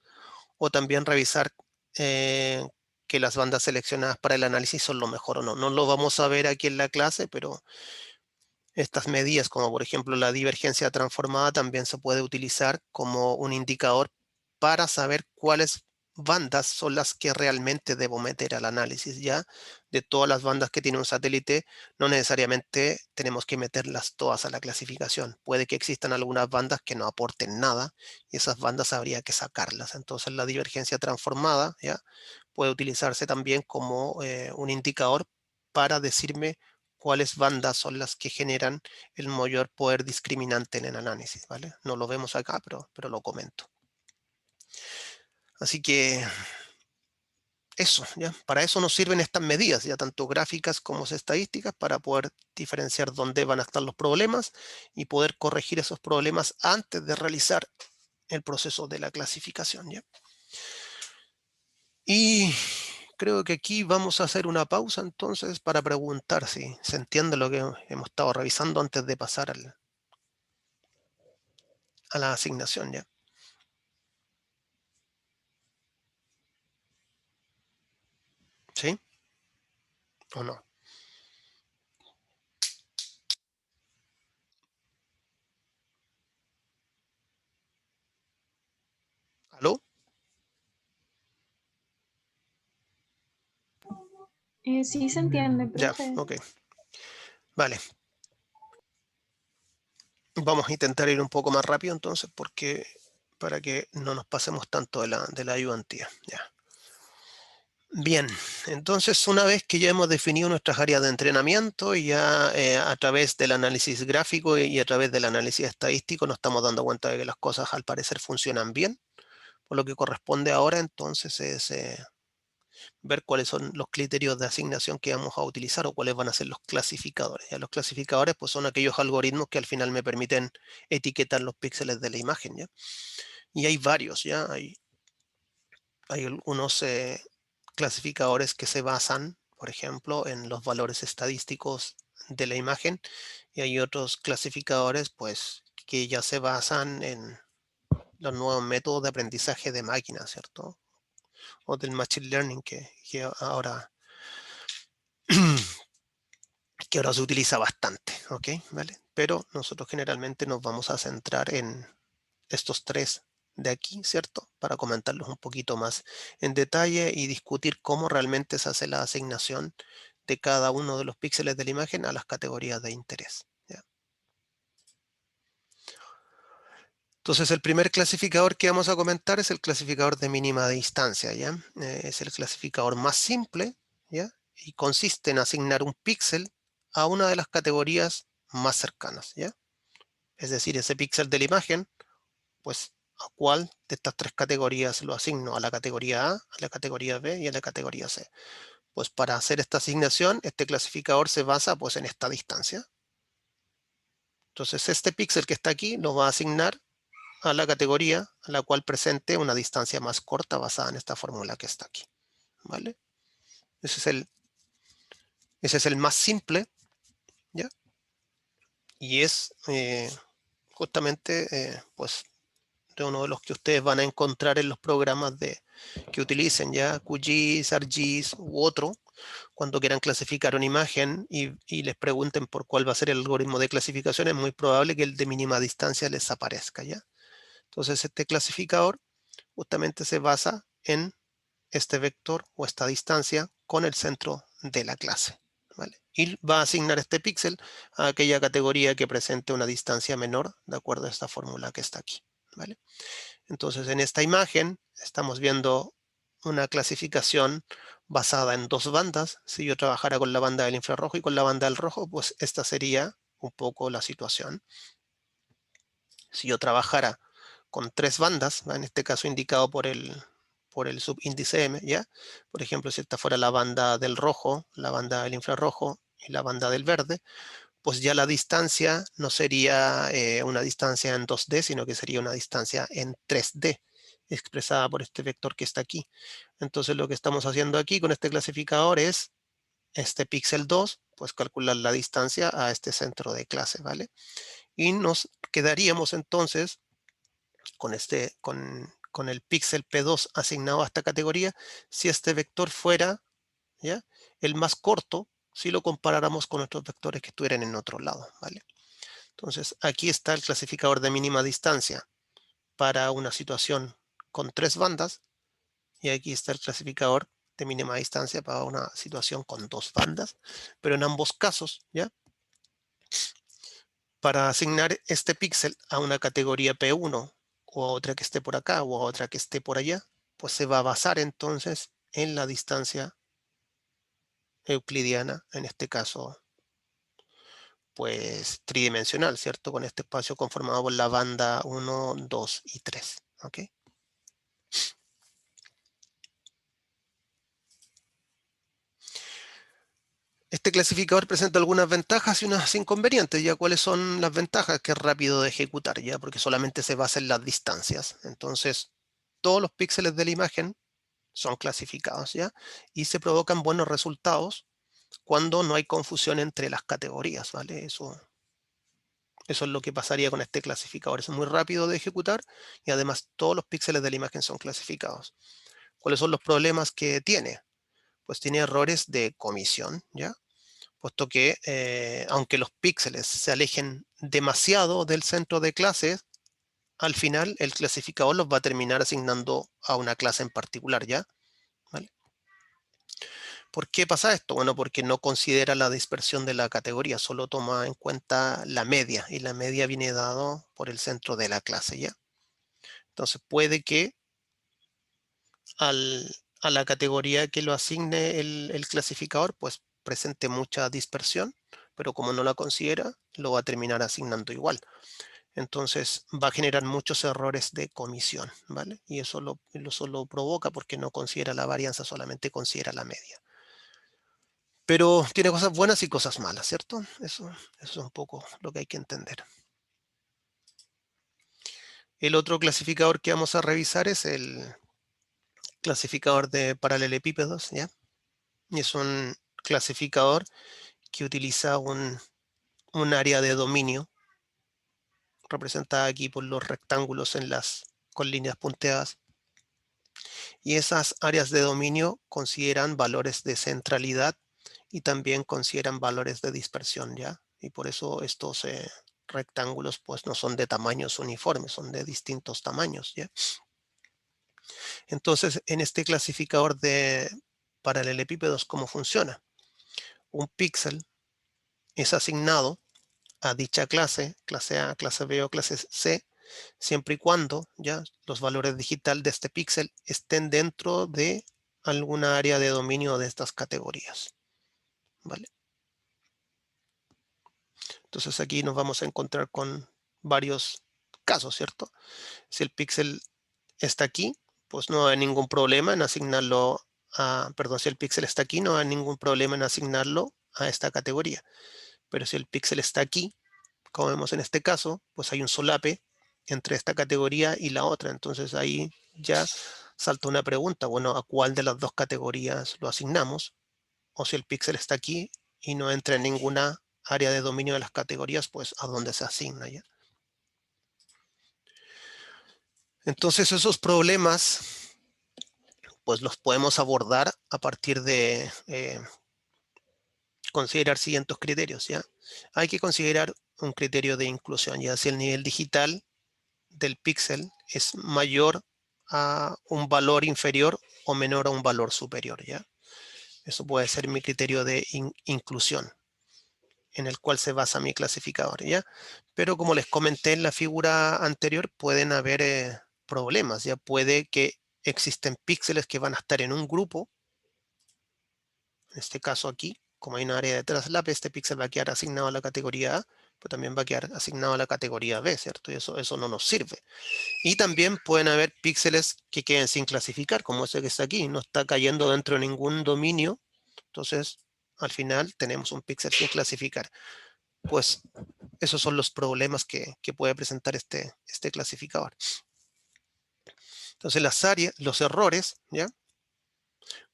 O también revisar que las bandas seleccionadas para el análisis son lo mejor o no. No lo vamos a ver aquí en la clase, pero estas medidas, como por ejemplo la divergencia transformada, también se puede utilizar como un indicador para saber cuáles bandas son las que realmente debo meter al análisis. Ya de todas las bandas que tiene un satélite, no necesariamente tenemos que meterlas todas a la clasificación. Puede que existan algunas bandas que no aporten nada y esas bandas habría que sacarlas. Entonces la divergencia transformada, ya, puede utilizarse también como un indicador para decirme cuáles bandas son las que generan el mayor poder discriminante en el análisis, ¿vale? No lo vemos acá, pero lo comento. Así que eso, ¿ya? Para eso nos sirven estas medidas, ya tanto gráficas como estadísticas, para poder diferenciar dónde van a estar los problemas y poder corregir esos problemas antes de realizar el proceso de la clasificación, ¿ya? Y creo que aquí vamos a hacer una pausa entonces para preguntar si se entiende lo que hemos estado revisando antes de pasar a la asignación, ¿ya? ¿Sí? ¿O no? ¿Aló? Sí se entiende, Ya, profe. ok. Vale. Vamos a intentar ir un poco más rápido entonces porque para que no nos pasemos tanto de la ayudantía. Ya. Bien, entonces una vez que ya hemos definido nuestras áreas de entrenamiento y ya a través del análisis gráfico y a través del análisis estadístico nos estamos dando cuenta de que las cosas al parecer funcionan bien, por lo que corresponde ahora entonces es ver cuáles son los criterios de asignación que vamos a utilizar o cuáles van a ser los clasificadores. ¿Ya? Los clasificadores pues, son aquellos algoritmos que al final me permiten etiquetar los píxeles de la imagen. ¿Ya? Y hay varios, ¿ya? Hay algunos clasificadores que se basan, por ejemplo, en los valores estadísticos de la imagen y hay otros clasificadores pues, que ya se basan en los nuevos métodos de aprendizaje de máquinas, ¿cierto? O del machine learning que ahora que ahora se utiliza bastante, ¿ok? ¿Vale? Pero nosotros generalmente nos vamos a centrar en estos tres de aquí, ¿cierto? Para comentarlos un poquito más en detalle y discutir cómo realmente se hace la asignación de cada uno de los píxeles de la imagen a las categorías de interés, ¿ya? Entonces, el primer clasificador que vamos a comentar es el clasificador de mínima distancia, ¿ya? Es el clasificador más simple, ¿ya? Y consiste en asignar un píxel a una de las categorías más cercanas, ¿ya? Es decir, ese píxel de la imagen, pues, ¿a cuál de estas tres categorías lo asigno? ¿A la categoría A, a la categoría B y a la categoría C? Pues para hacer esta asignación, este clasificador se basa, pues, en esta distancia. Entonces, este píxel que está aquí lo va a asignar a la categoría a la cual presente una distancia más corta basada en esta fórmula que está aquí, ¿vale? Ese es el más simple, ¿ya? Y es justamente, pues, de uno de los que ustedes van a encontrar en los programas que utilicen, ya QGIS, ArcGIS u otro, cuando quieran clasificar una imagen y les pregunten por cuál va a ser el algoritmo de clasificación, es muy probable que el de mínima distancia les aparezca, ¿ya? Entonces, este clasificador justamente se basa en este vector o esta distancia con el centro de la clase, ¿vale? Y va a asignar este píxel a aquella categoría que presente una distancia menor de acuerdo a esta fórmula que está aquí, ¿vale? Entonces, en esta imagen estamos viendo una clasificación basada en dos bandas. Si yo trabajara con la banda del infrarrojo y con la banda del rojo, pues esta sería un poco la situación. Si yo trabajara con tres bandas, ¿va? En este caso indicado por el subíndice M, ¿ya? Por ejemplo, si esta fuera la banda del rojo, la banda del infrarrojo y la banda del verde, pues ya la distancia no sería una distancia en 2D, sino que sería una distancia en 3D, expresada por este vector que está aquí. Entonces lo que estamos haciendo aquí con este clasificador es este píxel 2, pues calcular la distancia a este centro de clase, ¿vale? Y nos quedaríamos entonces con el píxel P2 asignado a esta categoría, si este vector fuera, ¿ya?, el más corto, si lo comparáramos con otros vectores que estuvieran en otro lado, ¿vale? Entonces, aquí está el clasificador de mínima distancia para una situación con tres bandas, y aquí está el clasificador de mínima distancia para una situación con dos bandas, pero en ambos casos, ¿ya?, para asignar este píxel a una categoría P1 o a otra que esté por acá o a otra que esté por allá, pues se va a basar entonces en la distancia euclidiana, en este caso, pues tridimensional, ¿cierto? Con este espacio conformado por la banda 1, 2 y 3, ¿ok? Este clasificador presenta algunas ventajas y unos inconvenientes. ¿Ya cuáles son las ventajas? Que es rápido de ejecutar, ¿ya? Porque solamente se basa en las distancias. Entonces, todos los píxeles de la imagen son clasificados, ¿ya? Y se provocan buenos resultados cuando no hay confusión entre las categorías, ¿vale? Eso es lo que pasaría con este clasificador. Es muy rápido de ejecutar y además todos los píxeles de la imagen son clasificados. ¿Cuáles son los problemas que tiene? Pues tiene errores de comisión, ¿ya? Puesto que aunque los píxeles se alejen demasiado del centro de clase, al final el clasificador los va a terminar asignando a una clase en particular, ¿ya? ¿Vale? ¿Por qué pasa esto? Bueno, porque no considera la dispersión de la categoría, solo toma en cuenta la media, y la media viene dado por el centro de la clase, ¿ya? Entonces puede que a la categoría que lo asigne el clasificador, pues presente mucha dispersión, pero como no la considera, lo va a terminar asignando igual. Entonces va a generar muchos errores de comisión, ¿vale? Y eso lo provoca porque no considera la varianza, solamente considera la media. Pero tiene cosas buenas y cosas malas, ¿cierto? Eso es un poco lo que hay que entender. El otro clasificador que vamos a revisar es el clasificador de paralelepípedos, ¿ya? Y es un clasificador que utiliza un área de dominio, representada aquí por los rectángulos con líneas punteadas. Y esas áreas de dominio consideran valores de centralidad y también consideran valores de dispersión, ¿ya? Y por eso estos rectángulos pues no son de tamaños uniformes, son de distintos tamaños, ¿ya? Entonces, en este clasificador de paralelepípedos, ¿cómo funciona? Un píxel es asignado a dicha clase, clase A, clase B o clase C, siempre y cuando ya los valores digital de este píxel estén dentro de alguna área de dominio de estas categorías, ¿vale? Entonces aquí nos vamos a encontrar con varios casos, ¿cierto? Si el píxel está aquí, pues no hay ningún problema en asignarlo a, perdón, si el píxel está aquí, no hay ningún problema en asignarlo a esta categoría. Pero si el píxel está aquí, como vemos en este caso, pues hay un solape entre esta categoría y la otra. Entonces ahí ya salta una pregunta, bueno, ¿a cuál de las dos categorías lo asignamos? O si el píxel está aquí y no entra en ninguna área de dominio de las categorías, pues ¿a dónde se asigna ya? Entonces esos problemas, pues los podemos abordar a partir de considerar siguientes criterios, ¿ya? Hay que considerar un criterio de inclusión, ya si el nivel digital del píxel es mayor a un valor inferior o menor a un valor superior, ¿ya? Eso puede ser mi criterio de inclusión, en el cual se basa mi clasificador, ¿ya? Pero como les comenté en la figura anterior, pueden haber problemas, ¿ya? Puede que existen píxeles que van a estar en un grupo, en este caso aquí, como hay un área de traslape, este píxel va a quedar asignado a la categoría A, pero también va a quedar asignado a la categoría B, ¿cierto? Y eso no nos sirve. Y también pueden haber píxeles que queden sin clasificar, como ese que está aquí, no está cayendo dentro de ningún dominio. Entonces, al final tenemos un píxel sin clasificar. Pues esos son los problemas que puede presentar este clasificador. Entonces, las áreas, los errores, ¿ya?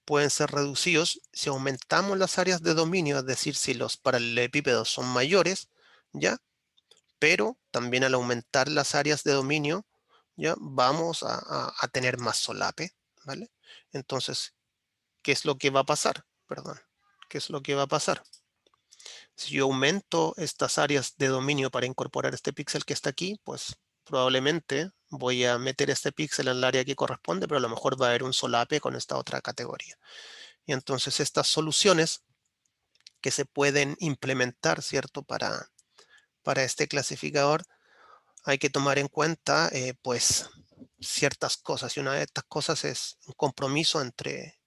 Pueden ser reducidos si aumentamos las áreas de dominio, es decir, si los paralelepípedos son mayores, ¿ya? Pero también al aumentar las áreas de dominio, ya vamos a tener más solape, ¿vale? Entonces, ¿qué es lo que va a pasar? Perdón, ¿qué es lo que va a pasar? Si yo aumento estas áreas de dominio para incorporar este píxel que está aquí, pues probablemente voy a meter este píxel en el área que corresponde, pero a lo mejor va a haber un solape con esta otra categoría. Y entonces estas soluciones que se pueden implementar, ¿cierto? Para este clasificador, hay que tomar en cuenta, pues, ciertas cosas. Y una de estas cosas es un compromiso entre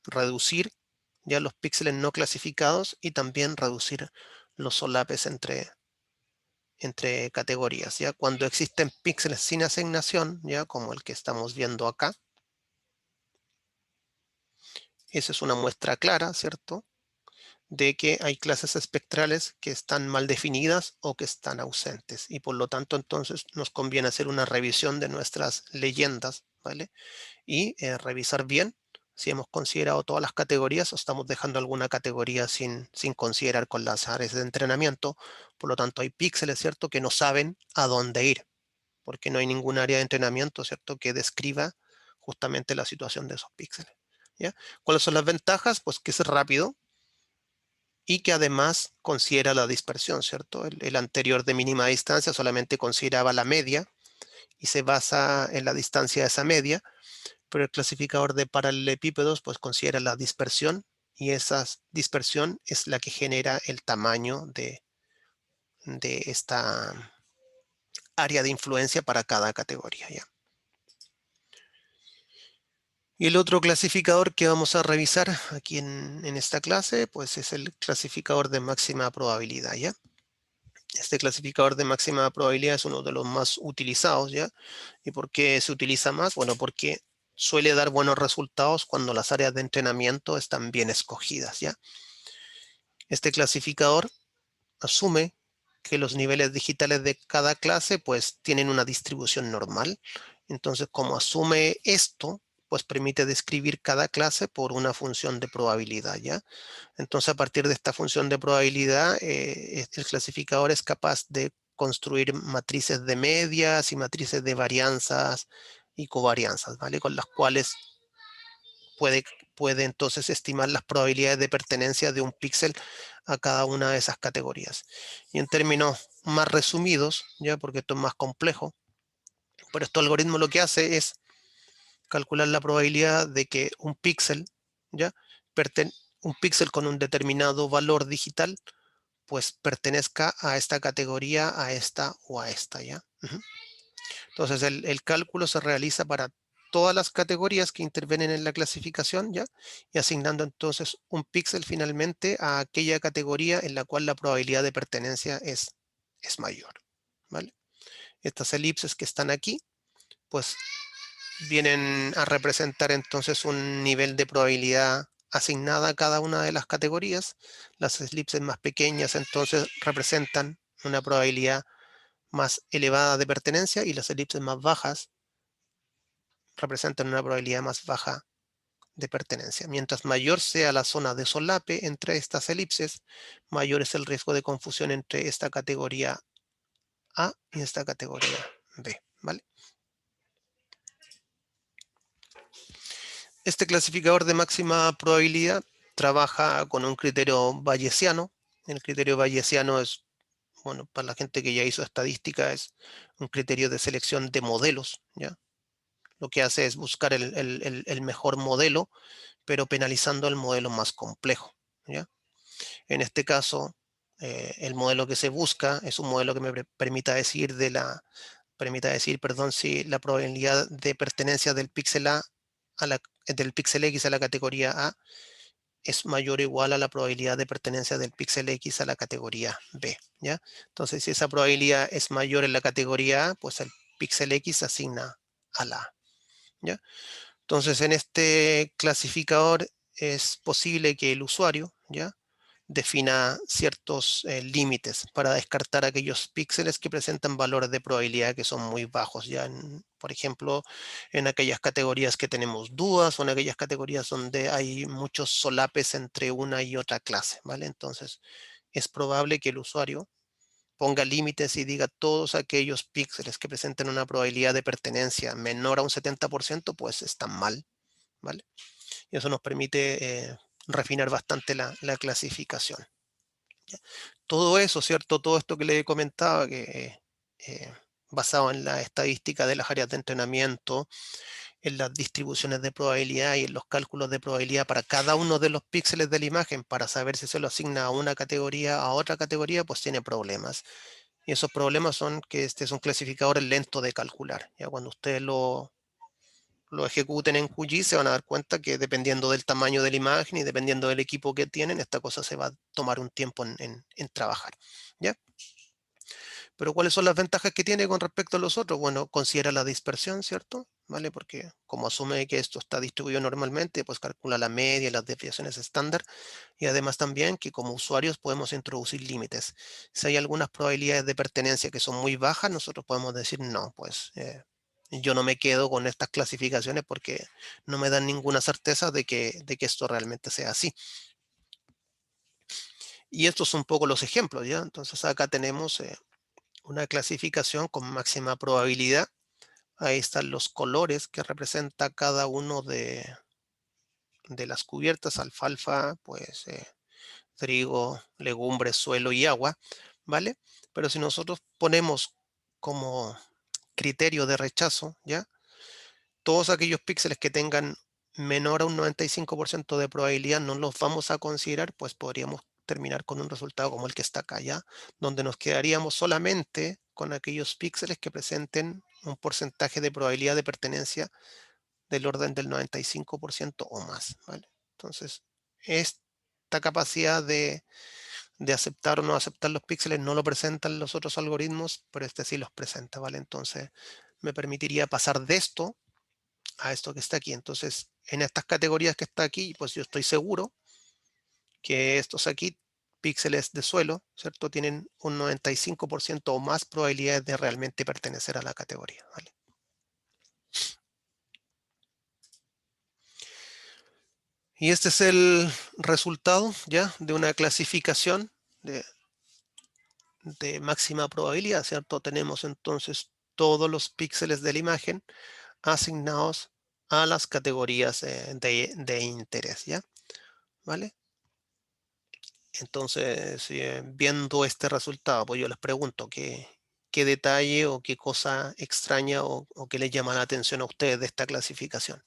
reducir ya los píxeles no clasificados y también reducir los solapes entre categorías. Ya cuando existen píxeles sin asignación, ya como el que estamos viendo acá, esa es una muestra clara, ¿cierto?, de que hay clases espectrales que están mal definidas o que están ausentes. Y por lo tanto, entonces, nos conviene hacer una revisión de nuestras leyendas, ¿vale? Y revisar bien si hemos considerado todas las categorías o estamos dejando alguna categoría sin considerar con las áreas de entrenamiento. Por lo tanto, hay píxeles, ¿cierto?, que no saben a dónde ir, porque no hay ningún área de entrenamiento, ¿cierto?, que describa justamente la situación de esos píxeles, ¿ya? ¿Cuáles son las ventajas? Pues que es rápido y que además considera la dispersión, ¿cierto? El anterior de mínima distancia solamente consideraba la media y se basa en la distancia de esa media, pero el clasificador de paralelepípedos pues considera la dispersión y esa dispersión es la que genera el tamaño de esta área de influencia para cada categoría, ¿ya? Y el otro clasificador que vamos a revisar aquí en esta clase, pues es el clasificador de máxima probabilidad, ¿ya? Este clasificador de máxima probabilidad es uno de los más utilizados, ¿ya? ¿Y por qué se utiliza más? Bueno, porque suele dar buenos resultados cuando las áreas de entrenamiento están bien escogidas, ¿ya? Este clasificador asume que los niveles digitales de cada clase pues tienen una distribución normal. Entonces, como asume esto, pues permite describir cada clase por una función de probabilidad, ¿ya? Entonces, a partir de esta función de probabilidad, el clasificador es capaz de construir matrices de medias y matrices de varianzas y covarianzas, ¿vale? Con las cuales puede entonces estimar las probabilidades de pertenencia de un píxel a cada una de esas categorías. Y en términos más resumidos, ya porque esto es más complejo, pero este algoritmo lo que hace es calcular la probabilidad de que un píxel, ¿ya?, un píxel con un determinado valor digital pues pertenezca a esta categoría, a esta o a esta, ¿ya? Entonces el cálculo se realiza para todas las categorías que intervienen en la clasificación, ¿ya? Y asignando entonces un píxel finalmente a aquella categoría en la cual la probabilidad de pertenencia es mayor, ¿vale? Estas elipses que están aquí, pues vienen a representar entonces un nivel de probabilidad asignada a cada una de las categorías. Las elipses más pequeñas entonces representan una probabilidad más elevada de pertenencia y las elipses más bajas representan una probabilidad más baja de pertenencia. Mientras mayor sea la zona de solape entre estas elipses, mayor es el riesgo de confusión entre esta categoría A y esta categoría B, ¿vale? Este clasificador de máxima probabilidad trabaja con un criterio bayesiano. El criterio bayesiano es, bueno, para la gente que ya hizo estadística, es un criterio de selección de modelos, ¿ya? Lo que hace es buscar el mejor modelo, pero penalizando el modelo más complejo, ¿ya? En este caso, el modelo que se busca es un modelo que me permita decir perdón, si la probabilidad de pertenencia del píxel A del píxel X a la categoría A es mayor o igual a la probabilidad de pertenencia del píxel X a la categoría B, ¿ya? Entonces, si esa probabilidad es mayor en la categoría A, pues el píxel X se asigna a la A, ¿ya? Entonces, en este clasificador es posible que el usuario, ¿ya?, defina ciertos límites para descartar aquellos píxeles que presentan valores de probabilidad que son muy bajos. Ya por ejemplo, en aquellas categorías que tenemos dudas o en aquellas categorías donde hay muchos solapes entre una y otra clase, ¿vale? Entonces, es probable que el usuario ponga límites y diga todos aquellos píxeles que presenten una probabilidad de pertenencia menor a un 70%, pues están mal, ¿vale? Y eso nos permite refinar bastante la clasificación. Todo eso, ¿cierto? Todo esto que le comentaba, que basado en la estadística de las áreas de entrenamiento, en las distribuciones de probabilidad y en los cálculos de probabilidad para cada uno de los píxeles de la imagen para saber si se lo asigna a una categoría, a otra categoría, pues tiene problemas. Y esos problemas son que este es un clasificador lento de calcular. Ya cuando ustedes lo ejecuten en QGIS se van a dar cuenta que dependiendo del tamaño de la imagen y dependiendo del equipo que tienen, esta cosa se va a tomar un tiempo en trabajar, ¿ya? Pero ¿cuáles son las ventajas que tiene con respecto a los otros? Bueno, considera la dispersión, ¿cierto? ¿Vale? Porque como asume que esto está distribuido normalmente, pues calcula la media y las desviaciones estándar. Y además también que como usuarios podemos introducir límites. Si hay algunas probabilidades de pertenencia que son muy bajas, nosotros podemos decir no, pues yo no me quedo con estas clasificaciones porque no me dan ninguna certeza de que esto realmente sea así. Y estos son un poco los ejemplos, ¿ya? Entonces acá tenemos una clasificación con máxima probabilidad. Ahí están los colores que representa cada uno de las cubiertas: alfalfa, pues trigo, legumbres, suelo y agua, ¿vale? Pero si nosotros ponemos como criterio de rechazo, ¿ya?, todos aquellos píxeles que tengan menor a un 95% de probabilidad no los vamos a considerar, pues podríamos terminar con un resultado como el que está acá, ¿ya?, donde nos quedaríamos solamente con aquellos píxeles que presenten un porcentaje de probabilidad de pertenencia del orden del 95% o más, ¿vale? Entonces, esta capacidad de aceptar o no aceptar los píxeles no lo presentan los otros algoritmos, pero este sí los presenta, ¿vale? Entonces, me permitiría pasar de esto a esto que está aquí. Entonces, en estas categorías que está aquí, pues yo estoy seguro que estos aquí, píxeles de suelo, ¿cierto?, tienen un 95% o más probabilidades de realmente pertenecer a la categoría, ¿vale? Y este es el resultado ya de una clasificación de máxima probabilidad, ¿cierto? Tenemos entonces todos los píxeles de la imagen asignados a las categorías de interés, ¿ya? ¿Vale? Entonces, viendo este resultado, pues yo les pregunto qué detalle o qué cosa extraña o qué les llama la atención a ustedes de esta clasificación.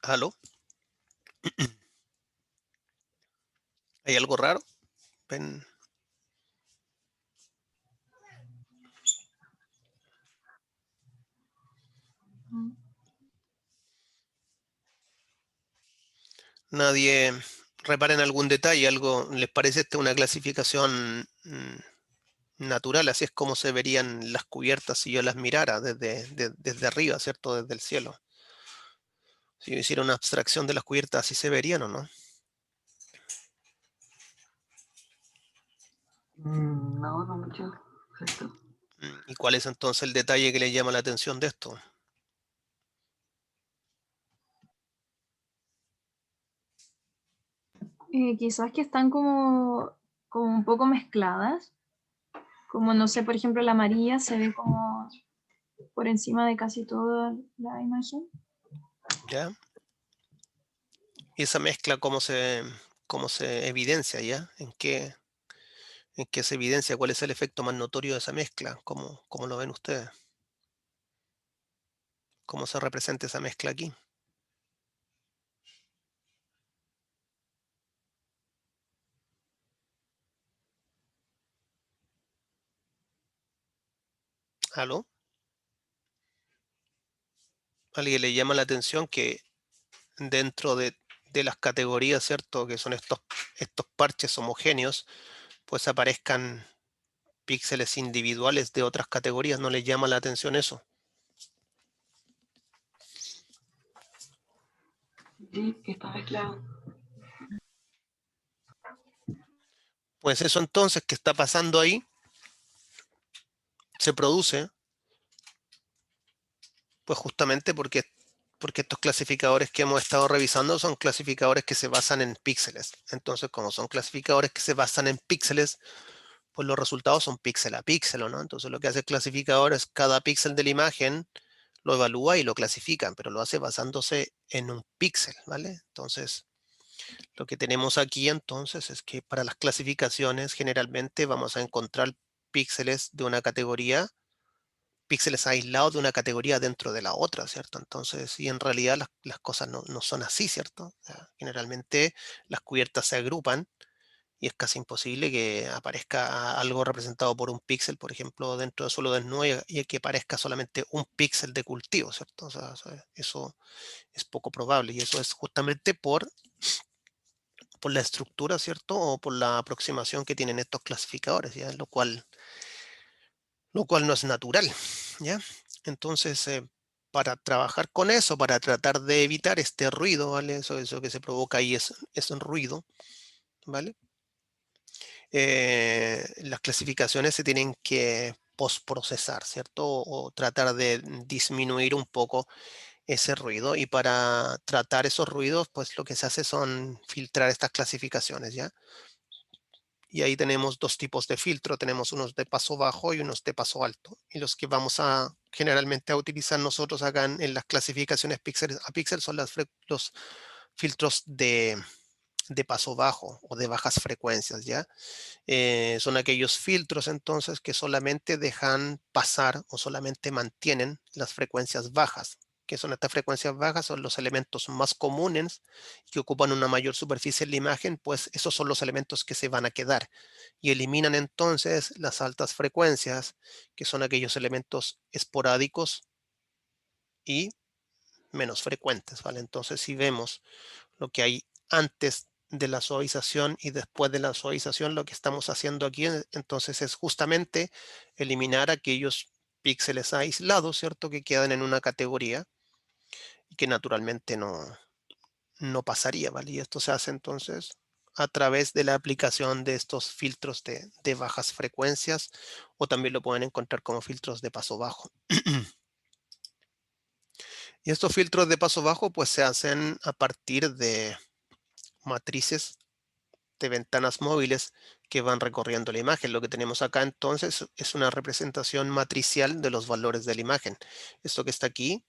¿Aló? ¿Hay algo raro? Ven. Nadie repara en algún detalle, algo les parece esta una clasificación natural, así es como se verían las cubiertas si yo las mirara desde arriba, ¿cierto? Desde el cielo. Si yo hiciera una abstracción de las cubiertas, así se verían o no. No, no mucho. Exacto. ¿Y cuál es entonces el detalle que le llama la atención de esto? Quizás que están como un poco mezcladas. Como no sé, por ejemplo, la amarilla se ve como por encima de casi toda la imagen. ¿Ya? ¿Y esa mezcla cómo se evidencia ya? ¿En qué se evidencia? ¿Cuál es el efecto más notorio de esa mezcla? ¿Cómo lo ven ustedes? ¿Cómo se representa esa mezcla aquí? ¿Aló? ¿A alguien le llama la atención que dentro de las categorías, ¿cierto? Que son estos parches homogéneos, pues aparezcan píxeles individuales de otras categorías? ¿No les llama la atención eso? Sí, que está mezclado. Pues eso entonces que está pasando ahí se produce pues justamente porque estos clasificadores que hemos estado revisando son clasificadores que se basan en píxeles. Entonces, como son clasificadores que se basan en píxeles, pues los resultados son píxel a píxel, ¿no? Entonces lo que hace el clasificador es cada píxel de la imagen lo evalúa y lo clasifica, pero lo hace basándose en un píxel, ¿vale? Entonces, lo que tenemos aquí entonces es que para las clasificaciones generalmente vamos a encontrar píxeles de una categoría, píxeles aislados de una categoría dentro de la otra, ¿cierto? Entonces, y en realidad las cosas no son así, ¿cierto? O sea, generalmente las cubiertas se agrupan y es casi imposible que aparezca algo representado por un píxel, por ejemplo, dentro de suelo desnudo y que aparezca solamente un píxel de cultivo, ¿cierto? O sea, eso es poco probable y eso es justamente por la estructura, ¿cierto? O por la aproximación que tienen estos clasificadores, ¿ya? Lo cual no es natural, ¿ya? Entonces, para trabajar con eso, para tratar de evitar este ruido, ¿vale? Eso que se provoca ahí es un ruido, ¿vale? Las clasificaciones se tienen que postprocesar, ¿cierto? O tratar de disminuir un poco ese ruido. Y para tratar esos ruidos, pues lo que se hace son filtrar estas clasificaciones, ¿ya? Y ahí tenemos dos tipos de filtro. Tenemos unos de paso bajo y unos de paso alto. Y los que vamos a generalmente a utilizar nosotros acá en las clasificaciones píxeles a píxel son los filtros de paso bajo o de bajas frecuencias, ¿ya? Son aquellos filtros entonces que solamente dejan pasar o solamente mantienen las frecuencias bajas. ¿Qué son estas frecuencias bajas? Son los elementos más comunes que ocupan una mayor superficie en la imagen, pues esos son los elementos que se van a quedar y eliminan entonces las altas frecuencias, que son aquellos elementos esporádicos y menos frecuentes, ¿vale? Entonces, si vemos lo que hay antes de la suavización y después de la suavización, lo que estamos haciendo aquí entonces es justamente eliminar aquellos píxeles aislados, ¿cierto? Que quedan en una categoría y que naturalmente no pasaría, ¿vale? Y esto se hace entonces a través de la aplicación de estos filtros de bajas frecuencias, o también lo pueden encontrar como filtros de paso bajo. Y estos filtros de paso bajo pues se hacen a partir de matrices de ventanas móviles que van recorriendo la imagen. Lo que tenemos acá entonces es una representación matricial de los valores de la imagen. Esto que está aquí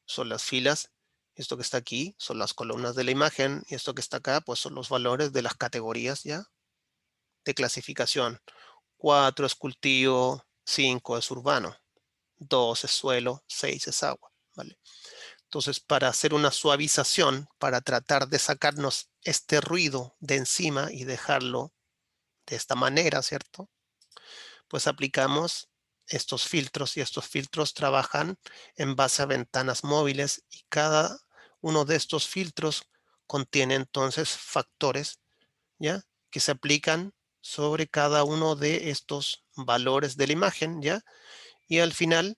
son las filas, esto que está aquí son las columnas de la imagen y esto que está acá pues son los valores de las categorías ya de clasificación. 4 es cultivo, 5 es urbano, 2 es suelo, 6 es agua, ¿vale? Entonces, para hacer una suavización, para tratar de sacarnos este ruido de encima y dejarlo de esta manera, ¿cierto? Pues aplicamos estos filtros y estos filtros trabajan en base a ventanas móviles y cada uno de estos filtros contiene entonces factores, ¿ya? Que se aplican sobre cada uno de estos valores de la imagen, ¿ya? Y al final,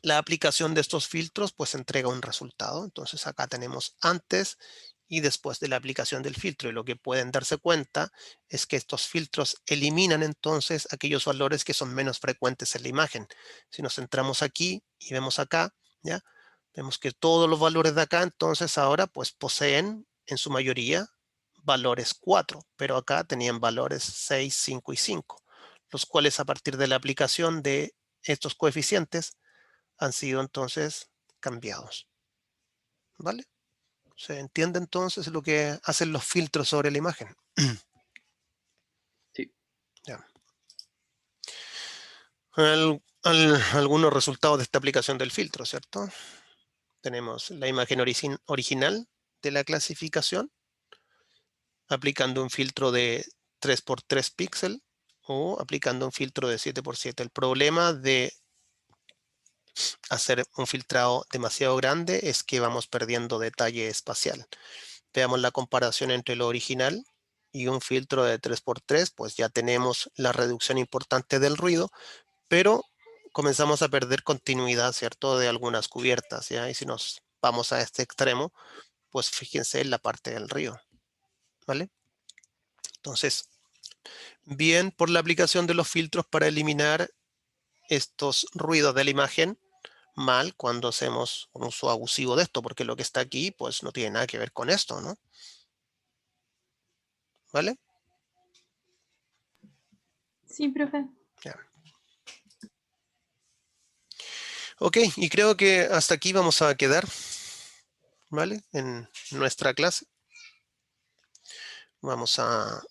la aplicación de estos filtros pues entrega un resultado. Entonces acá tenemos antes y después de la aplicación del filtro. Y lo que pueden darse cuenta es que estos filtros eliminan entonces aquellos valores que son menos frecuentes en la imagen. Si nos centramos aquí y vemos acá, ¿ya? Vemos que todos los valores de acá entonces ahora pues poseen en su mayoría valores 4, pero acá tenían valores 6, 5 y 5, los cuales a partir de la aplicación de estos coeficientes han sido entonces cambiados, ¿vale? ¿Se entiende entonces lo que hacen los filtros sobre la imagen? Sí. Ya. Algunos resultados de esta aplicación del filtro, ¿cierto? Tenemos la imagen original de la clasificación, aplicando un filtro de 3x3 píxeles o aplicando un filtro de 7x7. El problema de hacer un filtrado demasiado grande es que vamos perdiendo detalle espacial. Veamos la comparación entre lo original y un filtro de 3x3, pues ya tenemos la reducción importante del ruido, pero comenzamos a perder continuidad, ¿cierto? De algunas cubiertas, ¿ya? Y si nos vamos a este extremo, pues fíjense en la parte del río, ¿vale? Entonces, bien por la aplicación de los filtros para eliminar estos ruidos de la imagen, mal cuando hacemos un uso abusivo de esto, porque lo que está aquí, pues no tiene nada que ver con esto, ¿no? ¿Vale? Sí, profe. Ya. Ok, y creo que hasta aquí vamos a quedar, ¿vale? En nuestra clase. Vamos a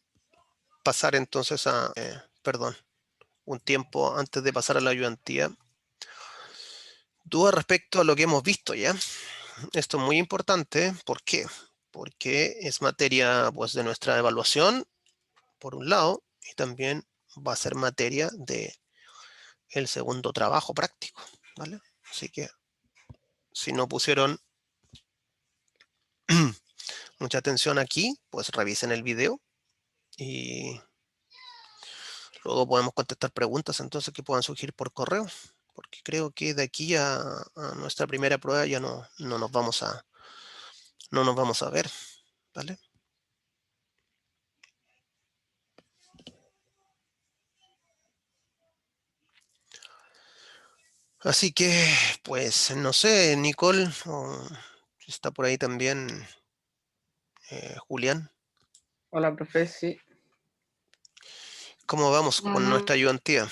pasar entonces a, perdón, un tiempo antes de pasar a la ayudantía. Duda respecto a lo que hemos visto ya. Esto es muy importante. ¿Por qué? Porque es materia pues, de nuestra evaluación, por un lado, y también va a ser materia de el segundo trabajo práctico, ¿vale? Así que si no pusieron mucha atención aquí, pues revisen el video y luego podemos contestar preguntas entonces que puedan surgir por correo, porque creo que de aquí a nuestra primera prueba ya no nos vamos a ver, ¿vale? Así que, pues, no sé, Nicole, o si está por ahí también Julián, Hola, profe, sí. ¿cómo vamos con nuestra ayudantía?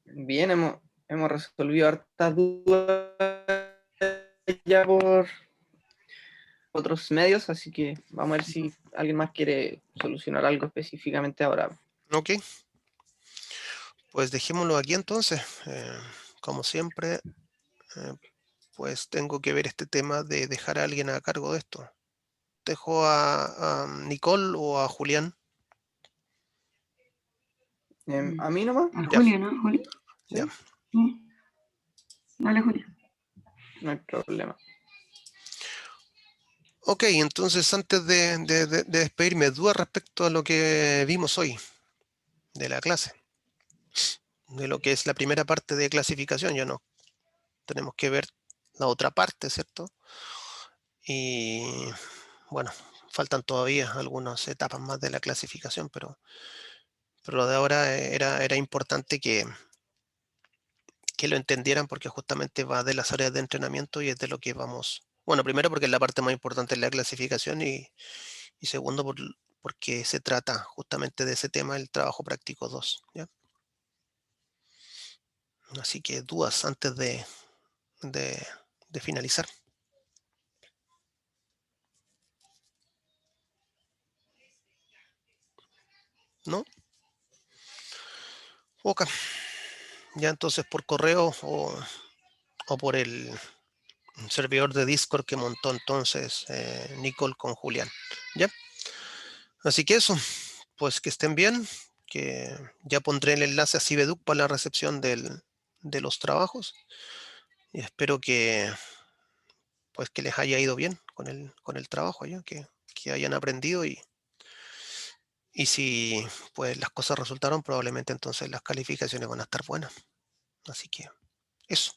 Bien, hemos resolvido hartas dudas ya por otros medios, así que vamos a ver si alguien más quiere solucionar algo específicamente ahora. Ok, pues dejémoslo aquí entonces. Como siempre, pues tengo que ver este tema de dejar a alguien a cargo de esto. ¿Dejo a Nicole o a Julián? A mí nomás, A Ya. Julio, ¿no? Julio. ¿sí? Ya. Sí. Dale, Julio. No hay problema. Ok, entonces antes de despedirme, duda respecto a lo que vimos hoy de la clase, de lo que es la primera parte de clasificación, ya no tenemos que ver la otra parte, ¿cierto? Y bueno, faltan todavía algunas etapas más de la clasificación, pero lo de ahora era importante que lo entendieran porque justamente va de las áreas de entrenamiento y es de lo que vamos. Bueno, primero porque es la parte más importante de la clasificación y segundo porque se trata justamente de ese tema, el trabajo práctico 2, ¿ya? Así que dudas antes de finalizar, ¿no? Ok, ya entonces por correo o por el un servidor de Discord que montó entonces Nicole con Julián. ¿Ya? Así que eso, pues que estén bien, que ya pondré el enlace a Cibeduc para la recepción de los trabajos y espero que pues que les haya ido bien con el trabajo, ¿ya? Que hayan aprendido y si pues las cosas resultaron, probablemente entonces las calificaciones van a estar buenas. Así que eso.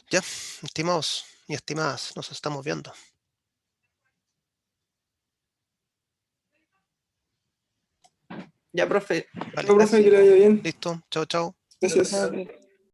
Ya, estimados y estimadas, nos estamos viendo. Ya, profe. Vale, Chao, profe, que le vaya bien. listo. Chao, chao. Gracias. Chao, profe.